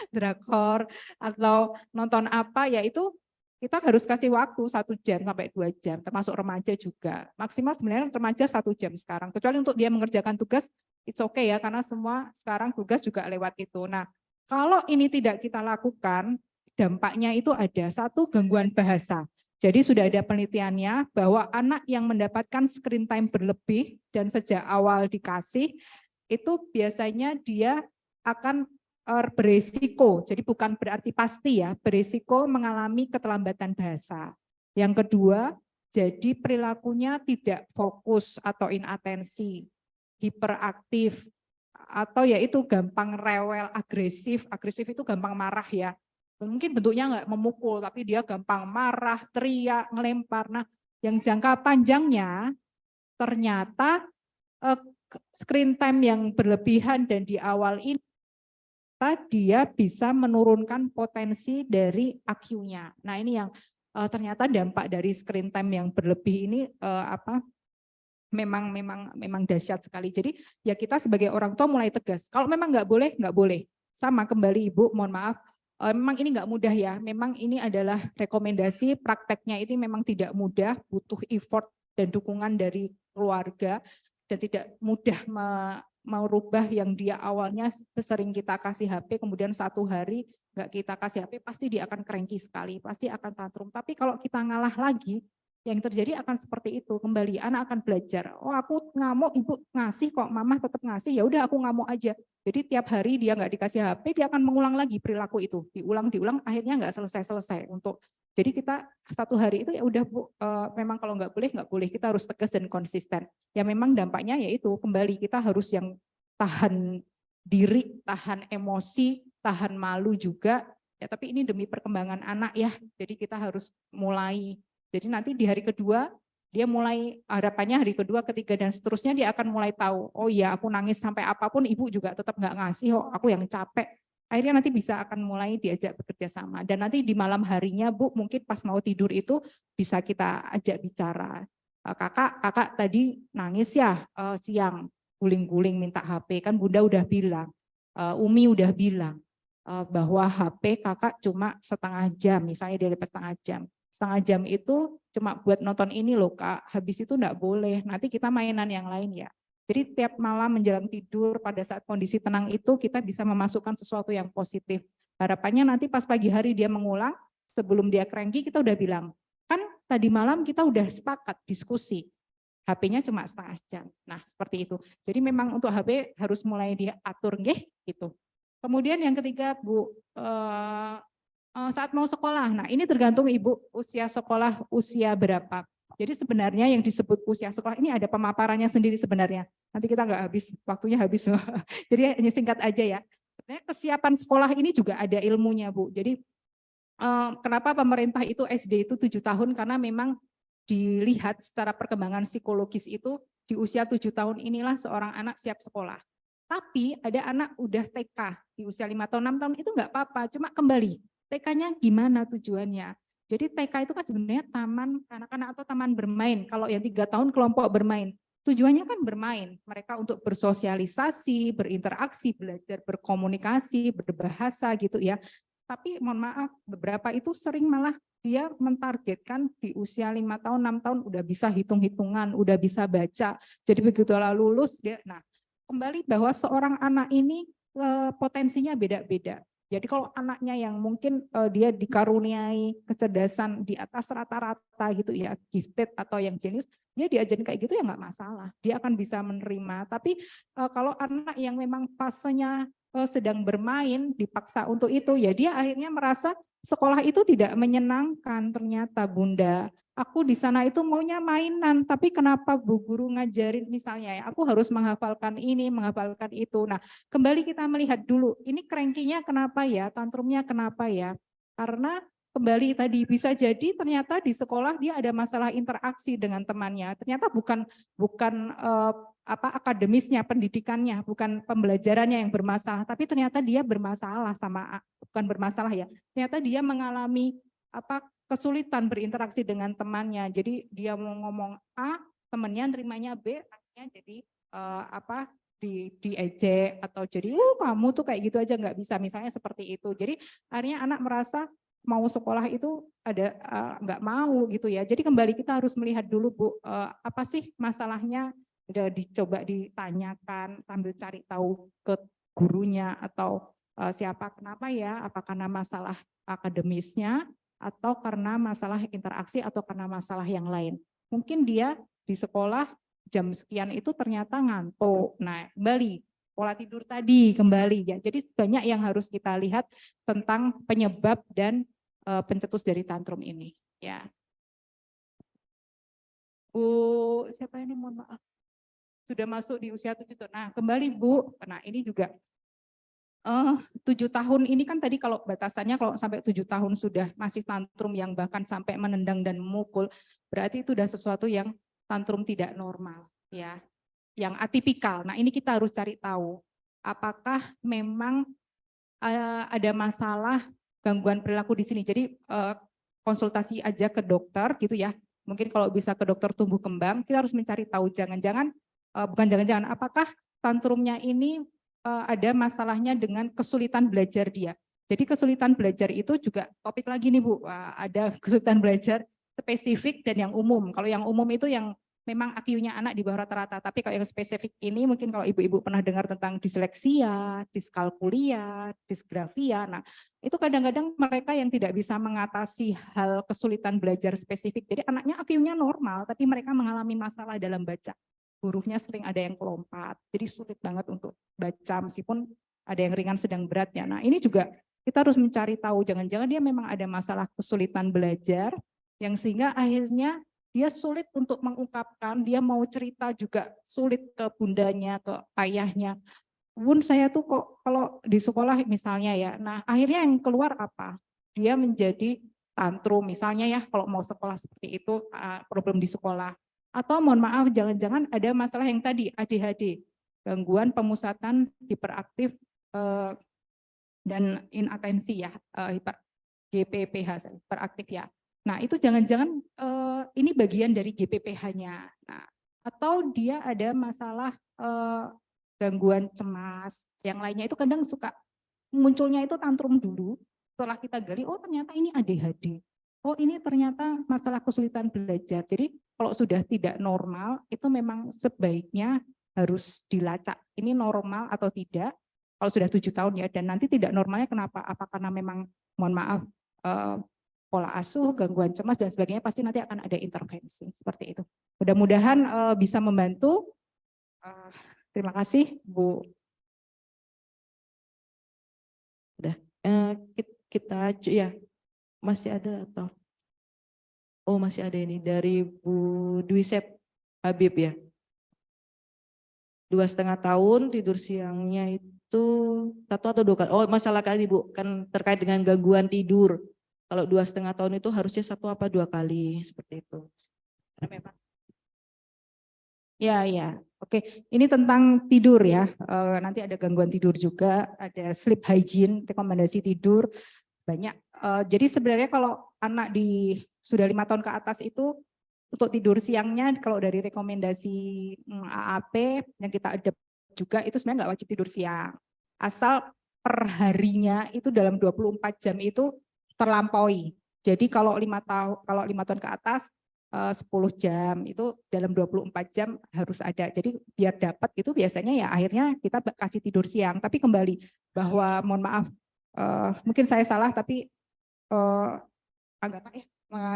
drakor, atau nonton apa ya itu kita harus kasih waktu 1 jam sampai 2 jam, termasuk remaja juga. Maksimal sebenarnya remaja 1 jam sekarang, kecuali untuk dia mengerjakan tugas, it's okay ya, karena semua sekarang tugas juga lewat itu. Nah, kalau ini tidak kita lakukan, dampaknya itu ada. 1, gangguan bahasa. Jadi sudah ada penelitiannya bahwa anak yang mendapatkan screen time berlebih dan sejak awal dikasih, itu biasanya dia akan beresiko, jadi bukan berarti pasti ya, beresiko mengalami keterlambatan bahasa. Yang kedua, jadi perilakunya tidak fokus atau inatensi, hiperaktif, atau ya itu gampang rewel, agresif itu gampang marah ya. Mungkin bentuknya nggak memukul, tapi dia gampang marah, teriak, ngelempar. Nah, yang jangka panjangnya ternyata screen time yang berlebihan dan di awal ini dia bisa menurunkan potensi dari IQ-nya. Nah ini yang ternyata dampak dari screen time yang berlebih ini memang dahsyat sekali. Jadi ya kita sebagai orang tua mulai tegas. Kalau memang nggak boleh. Sama kembali Ibu, mohon maaf. Memang ini nggak mudah ya. Memang ini adalah rekomendasi, prakteknya ini memang tidak mudah, butuh effort dan dukungan dari keluarga, dan tidak mudah merubah yang dia awalnya sering kita kasih HP, kemudian 1 hari nggak kita kasih HP, pasti dia akan cranky sekali, pasti akan tantrum. Tapi kalau kita ngalah lagi, yang terjadi akan seperti itu. Kembali anak akan belajar, oh aku ngamuk, ibu ngasih kok, mama tetap ngasih, ya udah aku ngamuk aja. Jadi tiap hari dia nggak dikasih HP, dia akan mengulang lagi perilaku itu, diulang, akhirnya nggak selesai. Jadi kita 1 hari itu ya udah Bu, memang kalau nggak boleh, kita harus tegas dan konsisten. Ya memang dampaknya yaitu kembali kita harus yang tahan diri, tahan emosi, tahan malu juga. Ya, tapi ini demi perkembangan anak ya. Jadi kita harus mulai. Jadi nanti di hari kedua dia mulai, harapannya hari kedua, ketiga dan seterusnya dia akan mulai tahu. Oh iya, aku nangis sampai apapun ibu juga tetap nggak ngasih. Oh, aku yang capek. Akhirnya nanti bisa akan mulai diajak bekerja sama. Dan nanti di malam harinya Bu, mungkin pas mau tidur itu bisa kita ajak bicara. Kakak tadi nangis ya siang, guling-guling minta HP, kan Bunda udah bilang, Umi udah bilang bahwa HP kakak cuma setengah jam, misalnya dia dapat setengah jam. Setengah jam itu cuma buat nonton ini loh Kak, habis itu enggak boleh, nanti kita mainan yang lain ya. Jadi tiap malam menjelang tidur pada saat kondisi tenang itu kita bisa memasukkan sesuatu yang positif. Harapannya nanti pas pagi hari dia mengulang, sebelum dia cranky kita udah bilang, kan tadi malam kita udah sepakat diskusi, HP-nya cuma setengah jam. Nah seperti itu. Jadi memang untuk HP harus mulai diatur gitu. Kemudian yang ketiga Bu, saat mau sekolah, nah ini tergantung Ibu usia sekolah usia berapa. Jadi sebenarnya yang disebut usia sekolah ini ada pemaparannya sendiri sebenarnya. Nanti kita nggak habis, waktunya habis. Jadi hanya singkat aja ya. Sebenarnya kesiapan sekolah ini juga ada ilmunya Bu. Jadi kenapa pemerintah itu SD itu 7 tahun, karena memang dilihat secara perkembangan psikologis itu di usia 7 tahun inilah seorang anak siap sekolah. Tapi ada anak udah TK di usia 5 tahun, 6 tahun itu nggak apa-apa, cuma kembali TK-nya gimana tujuannya. Jadi TK itu kan sebenarnya taman kanak-kanak atau taman bermain. Kalau yang 3 tahun kelompok bermain, tujuannya kan bermain. Mereka untuk bersosialisasi, berinteraksi, belajar berkomunikasi, berbahasa gitu ya. Tapi mohon maaf, beberapa itu sering malah dia mentargetkan di usia 5 tahun, 6 tahun udah bisa hitung-hitungan, udah bisa baca. Jadi begitu lulus dia, nah kembali bahwa seorang anak ini potensinya beda-beda. Jadi kalau anaknya yang mungkin dia dikaruniai kecerdasan di atas rata-rata gitu ya, gifted atau yang jenius, dia diajarin kayak gitu ya nggak masalah, dia akan bisa menerima. Tapi kalau anak yang memang fasenya sedang bermain, dipaksa untuk itu, ya dia akhirnya merasa sekolah itu tidak menyenangkan ternyata Bunda. Aku di sana itu maunya mainan, tapi kenapa Bu Guru ngajarin misalnya ya, aku harus menghafalkan ini, menghafalkan itu. Nah, kembali kita melihat dulu, ini cranky-nya kenapa ya, tantrumnya kenapa ya? Karena kembali tadi bisa jadi ternyata di sekolah dia ada masalah interaksi dengan temannya. Ternyata bukan akademisnya, pendidikannya, bukan pembelajarannya yang bermasalah, tapi ternyata dia bermasalah bukan bermasalah ya. Ternyata dia mengalami kesulitan berinteraksi dengan temannya. Jadi dia mau ngomong A, temannya nerimanya B, akhirnya jadi diejek atau jadi kamu tuh kayak gitu aja nggak bisa, misalnya seperti itu. Jadi akhirnya anak merasa mau sekolah itu ada nggak mau gitu ya. Jadi kembali kita harus melihat dulu Bu, apa sih masalahnya, udah dicoba ditanyakan sambil cari tahu ke gurunya atau siapa, kenapa ya, apa karena masalah akademisnya atau karena masalah interaksi atau karena masalah yang lain. Mungkin dia di sekolah jam sekian itu ternyata ngantuk. Nah, kembali pola tidur tadi kembali ya. Jadi banyak yang harus kita lihat tentang penyebab dan pencetus dari tantrum ini ya. Bu, siapa ini, mohon maaf. Sudah masuk di usia 7 tahun. Nah, kembali Bu. Nah, ini juga 7 tahun ini kan tadi kalau batasannya kalau sampai 7 tahun sudah masih tantrum yang bahkan sampai menendang dan memukul, berarti itu sudah sesuatu yang tantrum tidak normal ya, yang atipikal. Nah ini kita harus cari tahu apakah memang ada masalah gangguan perilaku di sini. Jadi konsultasi aja ke dokter gitu ya. Mungkin kalau bisa ke dokter tumbuh kembang, kita harus mencari tahu bukan apakah tantrumnya ini ada masalahnya dengan kesulitan belajar dia. Jadi kesulitan belajar itu juga topik lagi nih Bu, ada kesulitan belajar spesifik dan yang umum. Kalau yang umum itu yang memang IQ-nya anak di bawah rata-rata, tapi kalau yang spesifik ini mungkin kalau ibu-ibu pernah dengar tentang disleksia, diskalkulia, disgrafia, nah itu kadang-kadang mereka yang tidak bisa mengatasi hal kesulitan belajar spesifik, jadi anaknya IQ-nya normal, tapi mereka mengalami masalah dalam baca. Hurufnya sering ada yang kelompat, jadi sulit banget untuk baca meskipun ada yang ringan sedang beratnya. Nah ini juga kita harus mencari tahu, jangan-jangan dia memang ada masalah kesulitan belajar yang sehingga akhirnya dia sulit untuk mengungkapkan, dia mau cerita juga sulit ke bundanya, ke ayahnya. Bun saya tuh kok kalau di sekolah misalnya ya, nah akhirnya yang keluar apa? Dia menjadi tantrum misalnya ya kalau mau sekolah seperti itu problem di sekolah. Atau mohon maaf jangan-jangan ada masalah yang tadi ADHD, gangguan pemusatan hiperaktif dan inatensi ya, GPPH, hiperaktif ya. Nah itu jangan-jangan ini bagian dari GPPH-nya. Nah, atau dia ada masalah gangguan cemas, yang lainnya itu kadang suka munculnya itu tantrum dulu, setelah kita gali, oh ternyata ini ADHD, oh ini ternyata masalah kesulitan belajar. Jadi kalau sudah tidak normal, itu memang sebaiknya harus dilacak, ini normal atau tidak, kalau sudah 7 tahun ya, dan nanti tidak normalnya kenapa? Apa karena memang, mohon maaf, pola asuh, gangguan cemas, dan sebagainya, pasti nanti akan ada intervensi, seperti itu. Mudah-mudahan bisa membantu. Terima kasih, Bu. Udah. Kita ya masih ada atau? Oh masih ada ini dari Bu Dwisep Habib ya. 2,5 tahun tidur siangnya itu 1 atau 2 kali. Oh masalah kali Bu, kan terkait dengan gangguan tidur. Kalau 2,5 tahun itu harusnya 1 apa 2 kali seperti itu. Karena memang. Ya. Oke, ini tentang tidur ya. Nanti ada gangguan tidur juga, ada sleep hygiene, rekomendasi tidur banyak. Jadi sebenarnya kalau anak sudah 5 tahun ke atas itu untuk tidur siangnya, kalau dari rekomendasi AAP yang kita ada juga itu sebenarnya nggak wajib tidur siang. Asal per harinya itu dalam 24 jam itu terlampaui. Jadi kalau 5 tahun ke atas 10 jam itu dalam 24 jam harus ada. Jadi biar dapat itu biasanya ya akhirnya kita kasih tidur siang. Tapi kembali bahwa mohon maaf mungkin saya salah tapi agama ya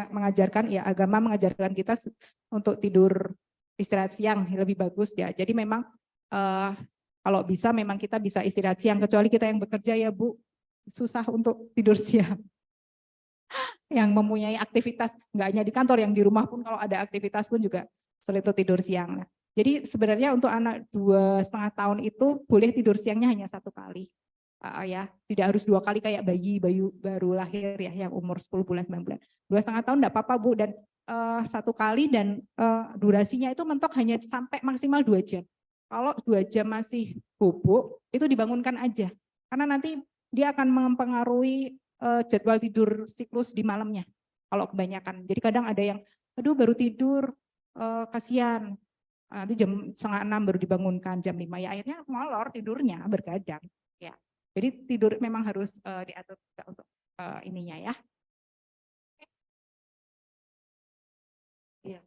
mengajarkan ya agama mengajarkan kita untuk tidur istirahat siang lebih bagus ya. Jadi memang kalau bisa memang kita bisa istirahat siang, kecuali kita yang bekerja ya Bu, susah untuk tidur siang. Yang mempunyai aktivitas nggak hanya di kantor, yang di rumah pun kalau ada aktivitas pun juga sulit untuk tidur siang. Nah, jadi sebenarnya untuk anak 2,5 tahun itu boleh tidur siangnya hanya 1 kali. Ya, tidak harus 2 kali kayak bayi baru lahir ya yang umur 10 bulan 9 bulan. 2,5 tahun enggak apa-apa Bu, dan 1 kali, dan durasinya itu mentok hanya sampai maksimal 2 jam. Kalau 2 jam masih bubuk itu dibangunkan aja. Karena nanti dia akan mempengaruhi jadwal tidur siklus di malamnya kalau kebanyakan. Jadi kadang ada yang aduh baru tidur kasihan, nanti jam 5:30 baru dibangunkan, jam 5 ya akhirnya molor tidurnya, bergadang ya. Jadi tidur memang harus diatur juga untuk ininya ya. Iya.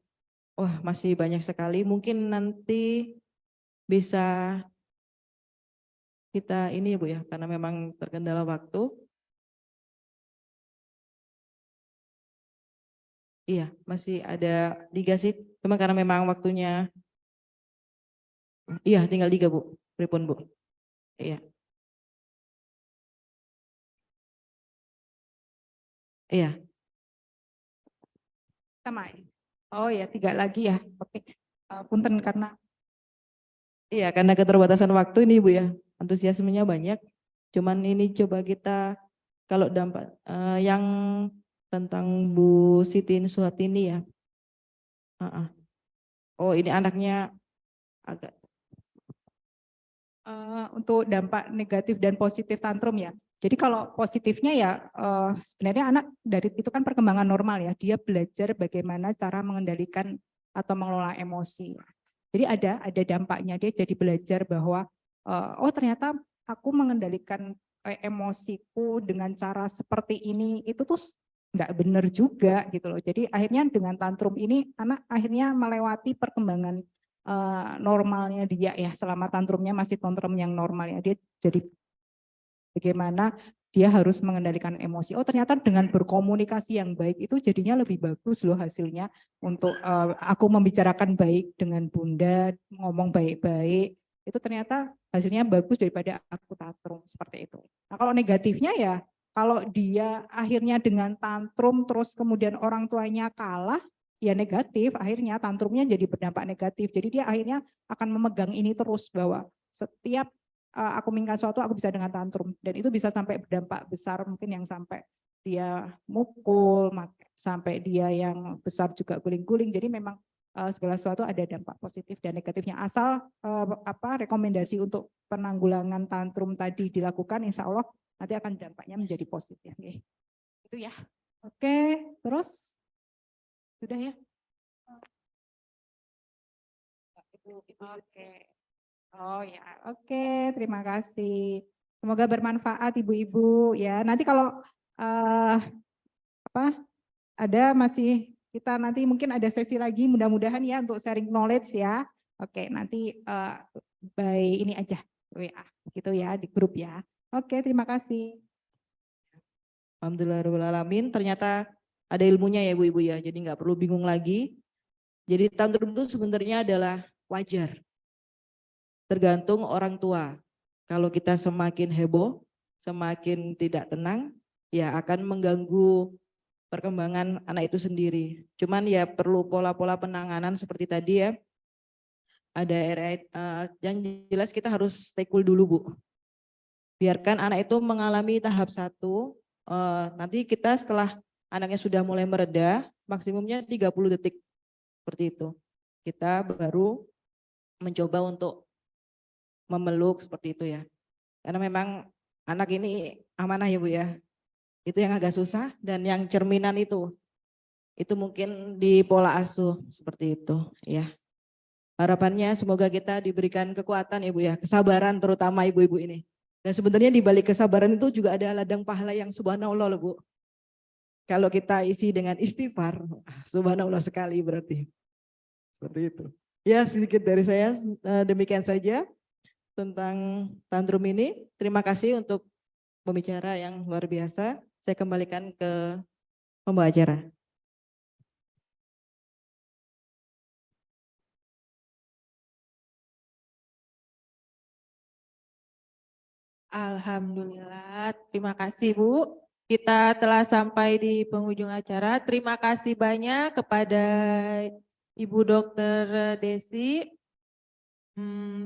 Wah masih banyak sekali, mungkin nanti bisa kita ini ya Bu ya, karena memang terkendala waktu. Iya, masih ada 3 sih, cuma karena memang waktunya. Iya, tinggal 3 Bu, pripun Bu? Iya. Iya. Sama. Oh ya 3 lagi ya. Oke. Punten karena. Iya, karena keterbatasan waktu ini Bu ya, antusiasmenya banyak. Cuman ini coba kita kalau dampak yang tentang Bu Siti Suhatini ya. Oh ini anaknya agak. Untuk dampak negatif dan positif tantrum ya. Jadi kalau positifnya ya sebenarnya anak dari itu kan perkembangan normal ya. Dia belajar bagaimana cara mengendalikan atau mengelola emosi. Jadi ada dampaknya, dia jadi belajar bahwa oh ternyata aku mengendalikan emosiku dengan cara seperti ini itu tuh nggak benar juga gitu loh. Jadi akhirnya dengan tantrum ini anak akhirnya melewati perkembangan normalnya dia ya, selama tantrumnya masih tantrum yang normal ya, dia jadi bagaimana dia harus mengendalikan emosi. Oh ternyata dengan berkomunikasi yang baik itu jadinya lebih bagus loh hasilnya. Untuk aku membicarakan baik dengan Bunda, ngomong baik-baik, itu ternyata hasilnya bagus daripada aku tantrum seperti itu. Nah kalau negatifnya ya, kalau dia akhirnya dengan tantrum terus kemudian orang tuanya kalah, ya negatif, akhirnya tantrumnya jadi berdampak negatif. Jadi dia akhirnya akan memegang ini terus bahwa setiap aku minta sesuatu aku bisa dengan tantrum, dan itu bisa sampai berdampak besar, mungkin yang sampai dia mukul, sampai dia yang besar juga guling-guling. Jadi memang segala sesuatu ada dampak positif dan negatifnya, asal rekomendasi untuk penanggulangan tantrum tadi dilakukan, insya Allah nanti akan dampaknya menjadi positif. Itu ya. Oke, terus sudah ya. Oke. Oh ya, oke. Terima kasih. Semoga bermanfaat ibu-ibu ya. Nanti kalau ada masih kita nanti mungkin ada sesi lagi, mudah-mudahan ya untuk sharing knowledge ya. Oke, nanti by ini aja WA gitu ya di grup ya. Oke, terima kasih. Alhamdulillahirrahmanirrahim. Ternyata ada ilmunya ya ibu-ibu ya. Jadi nggak perlu bingung lagi. Jadi tantrum itu sebenarnya adalah wajar. Tergantung orang tua. Kalau kita semakin heboh, semakin tidak tenang, ya akan mengganggu perkembangan anak itu sendiri. Cuman ya perlu pola-pola penanganan seperti tadi ya. Ada yang jelas kita harus stay cool dulu Bu. Biarkan anak itu mengalami tahap 1. Nanti kita setelah anaknya sudah mulai mereda, maksimumnya 30 detik. Seperti itu. Kita baru mencoba untuk memeluk seperti itu ya. Karena memang anak ini amanah ya Bu ya. Itu yang agak susah, dan yang cerminan itu mungkin di pola asuh seperti itu ya. Harapannya semoga kita diberikan kekuatan Ibu ya, kesabaran terutama ibu-ibu ini. Dan sebenarnya di balik kesabaran itu juga ada ladang pahala yang subhanallah loh Bu. Kalau kita isi dengan istighfar, subhanallah sekali berarti. Seperti itu. Ya sedikit dari saya, demikian saja tentang tantrum ini. Terima kasih untuk pembicara yang luar biasa. Saya kembalikan ke pembawa acara. Alhamdulillah, terima kasih Bu. Kita telah sampai di penghujung acara. Terima kasih banyak kepada Ibu Dr. Desi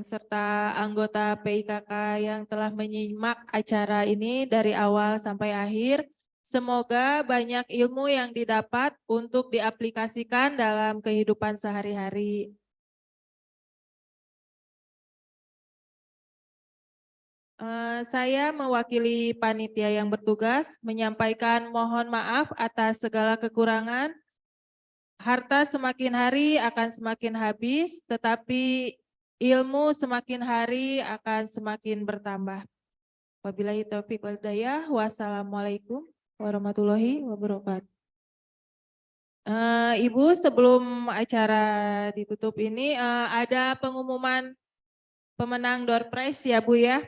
serta anggota PIKK yang telah menyimak acara ini dari awal sampai akhir. Semoga banyak ilmu yang didapat untuk diaplikasikan dalam kehidupan sehari-hari. Saya mewakili panitia yang bertugas menyampaikan mohon maaf atas segala kekurangan. Harta semakin hari akan semakin habis, tetapi ilmu semakin hari akan semakin bertambah. Wabillahi taufiq wal hidayah. Wassalamualaikum warahmatullahi wabarakatuh. Ibu, sebelum acara ditutup ini ada pengumuman pemenang door prize ya Bu ya.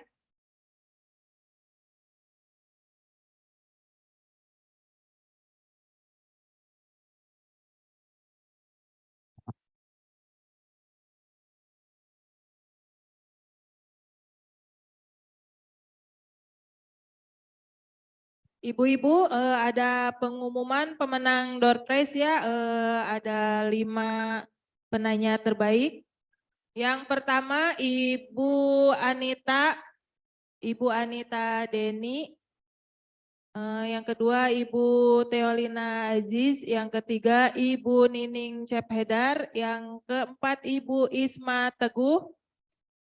Ibu-ibu ada pengumuman pemenang door prize ya, ada 5 penanya terbaik. Yang pertama Ibu Anita Deni. Yang kedua Ibu Teolina Aziz, yang ketiga Ibu Nining Cephedar, yang keempat Ibu Isma Teguh,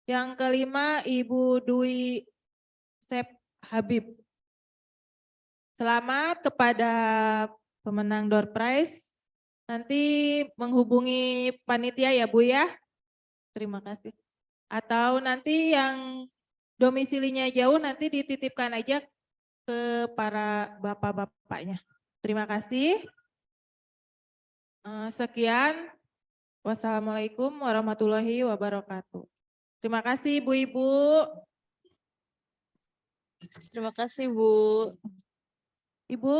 yang kelima Ibu Dwi Sep Habib. Selamat kepada pemenang door prize. Nanti menghubungi panitia ya Bu ya. Terima kasih. Atau nanti yang domisilinya jauh nanti dititipkan aja ke para bapak-bapaknya. Terima kasih. Sekian. Wassalamualaikum warahmatullahi wabarakatuh. Terima kasih Ibu-ibu. Terima kasih Bu. Ibu.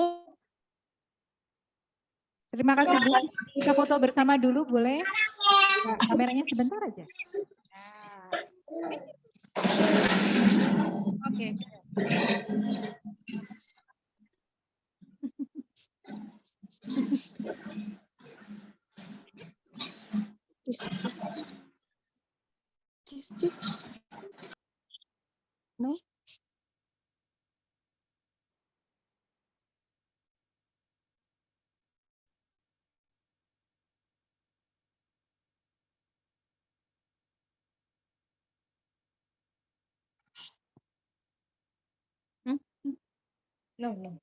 Terima kasih Bu. Kita foto bersama dulu boleh? Nah, kameranya sebentar aja. Oke. Cheese. No? No, no.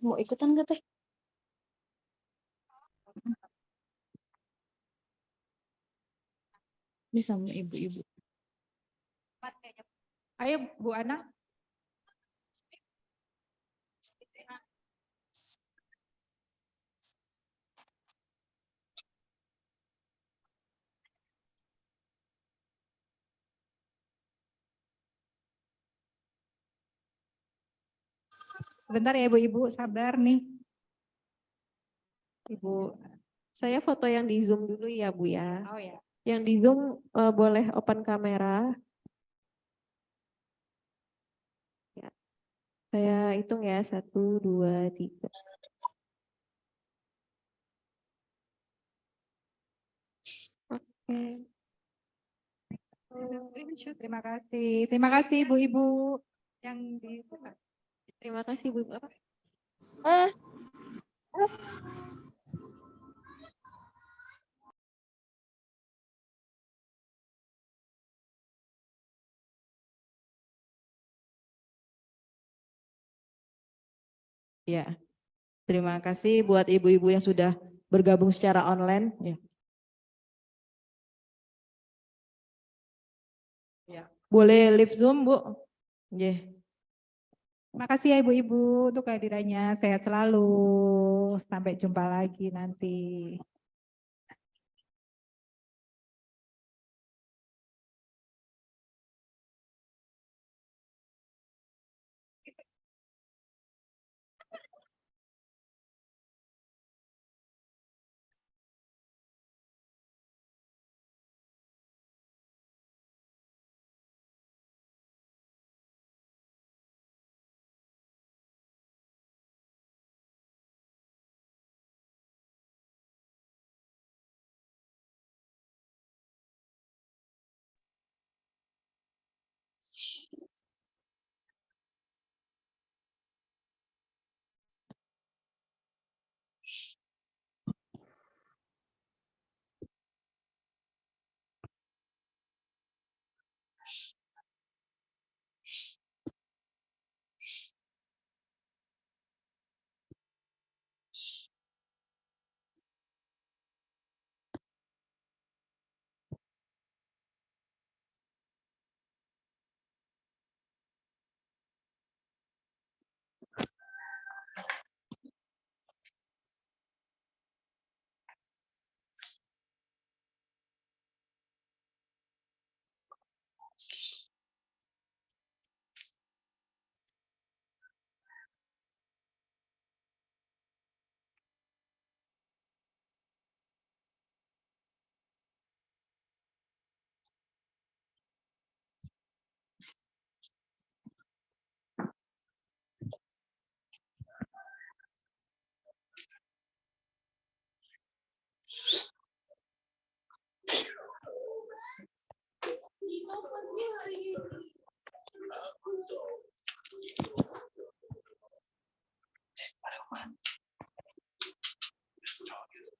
Mau ikutan nggak Teh? Bisa sama ibu-ibu. Ayo Bu Ana. Sebentar ya Ibu-ibu, sabar nih. Ibu, saya foto yang di Zoom dulu ya Bu ya. Oh ya. Yang di Zoom boleh open kamera. Ya. Saya hitung ya, 1, 2, 3. Oke. Screenshot. Terima kasih. Terima kasih Ibu-ibu yang di Terima kasih Bu. Apa? Ya, terima kasih buat ibu-ibu yang sudah bergabung secara online. Ya. Ya. Boleh live Zoom, Bu? Yeah. Terima kasih ya Ibu-ibu untuk kehadirannya. Sehat selalu. Sampai jumpa lagi nanti.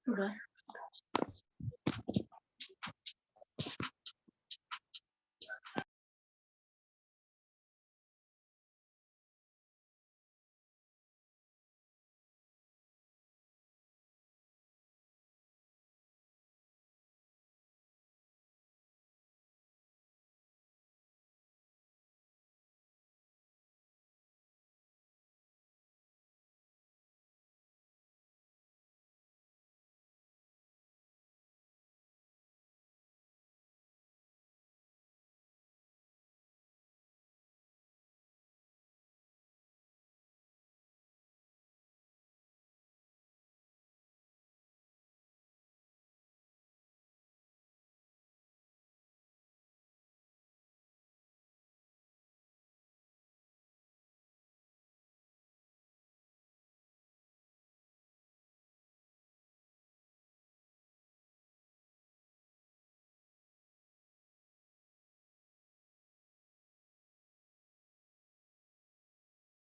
Udah.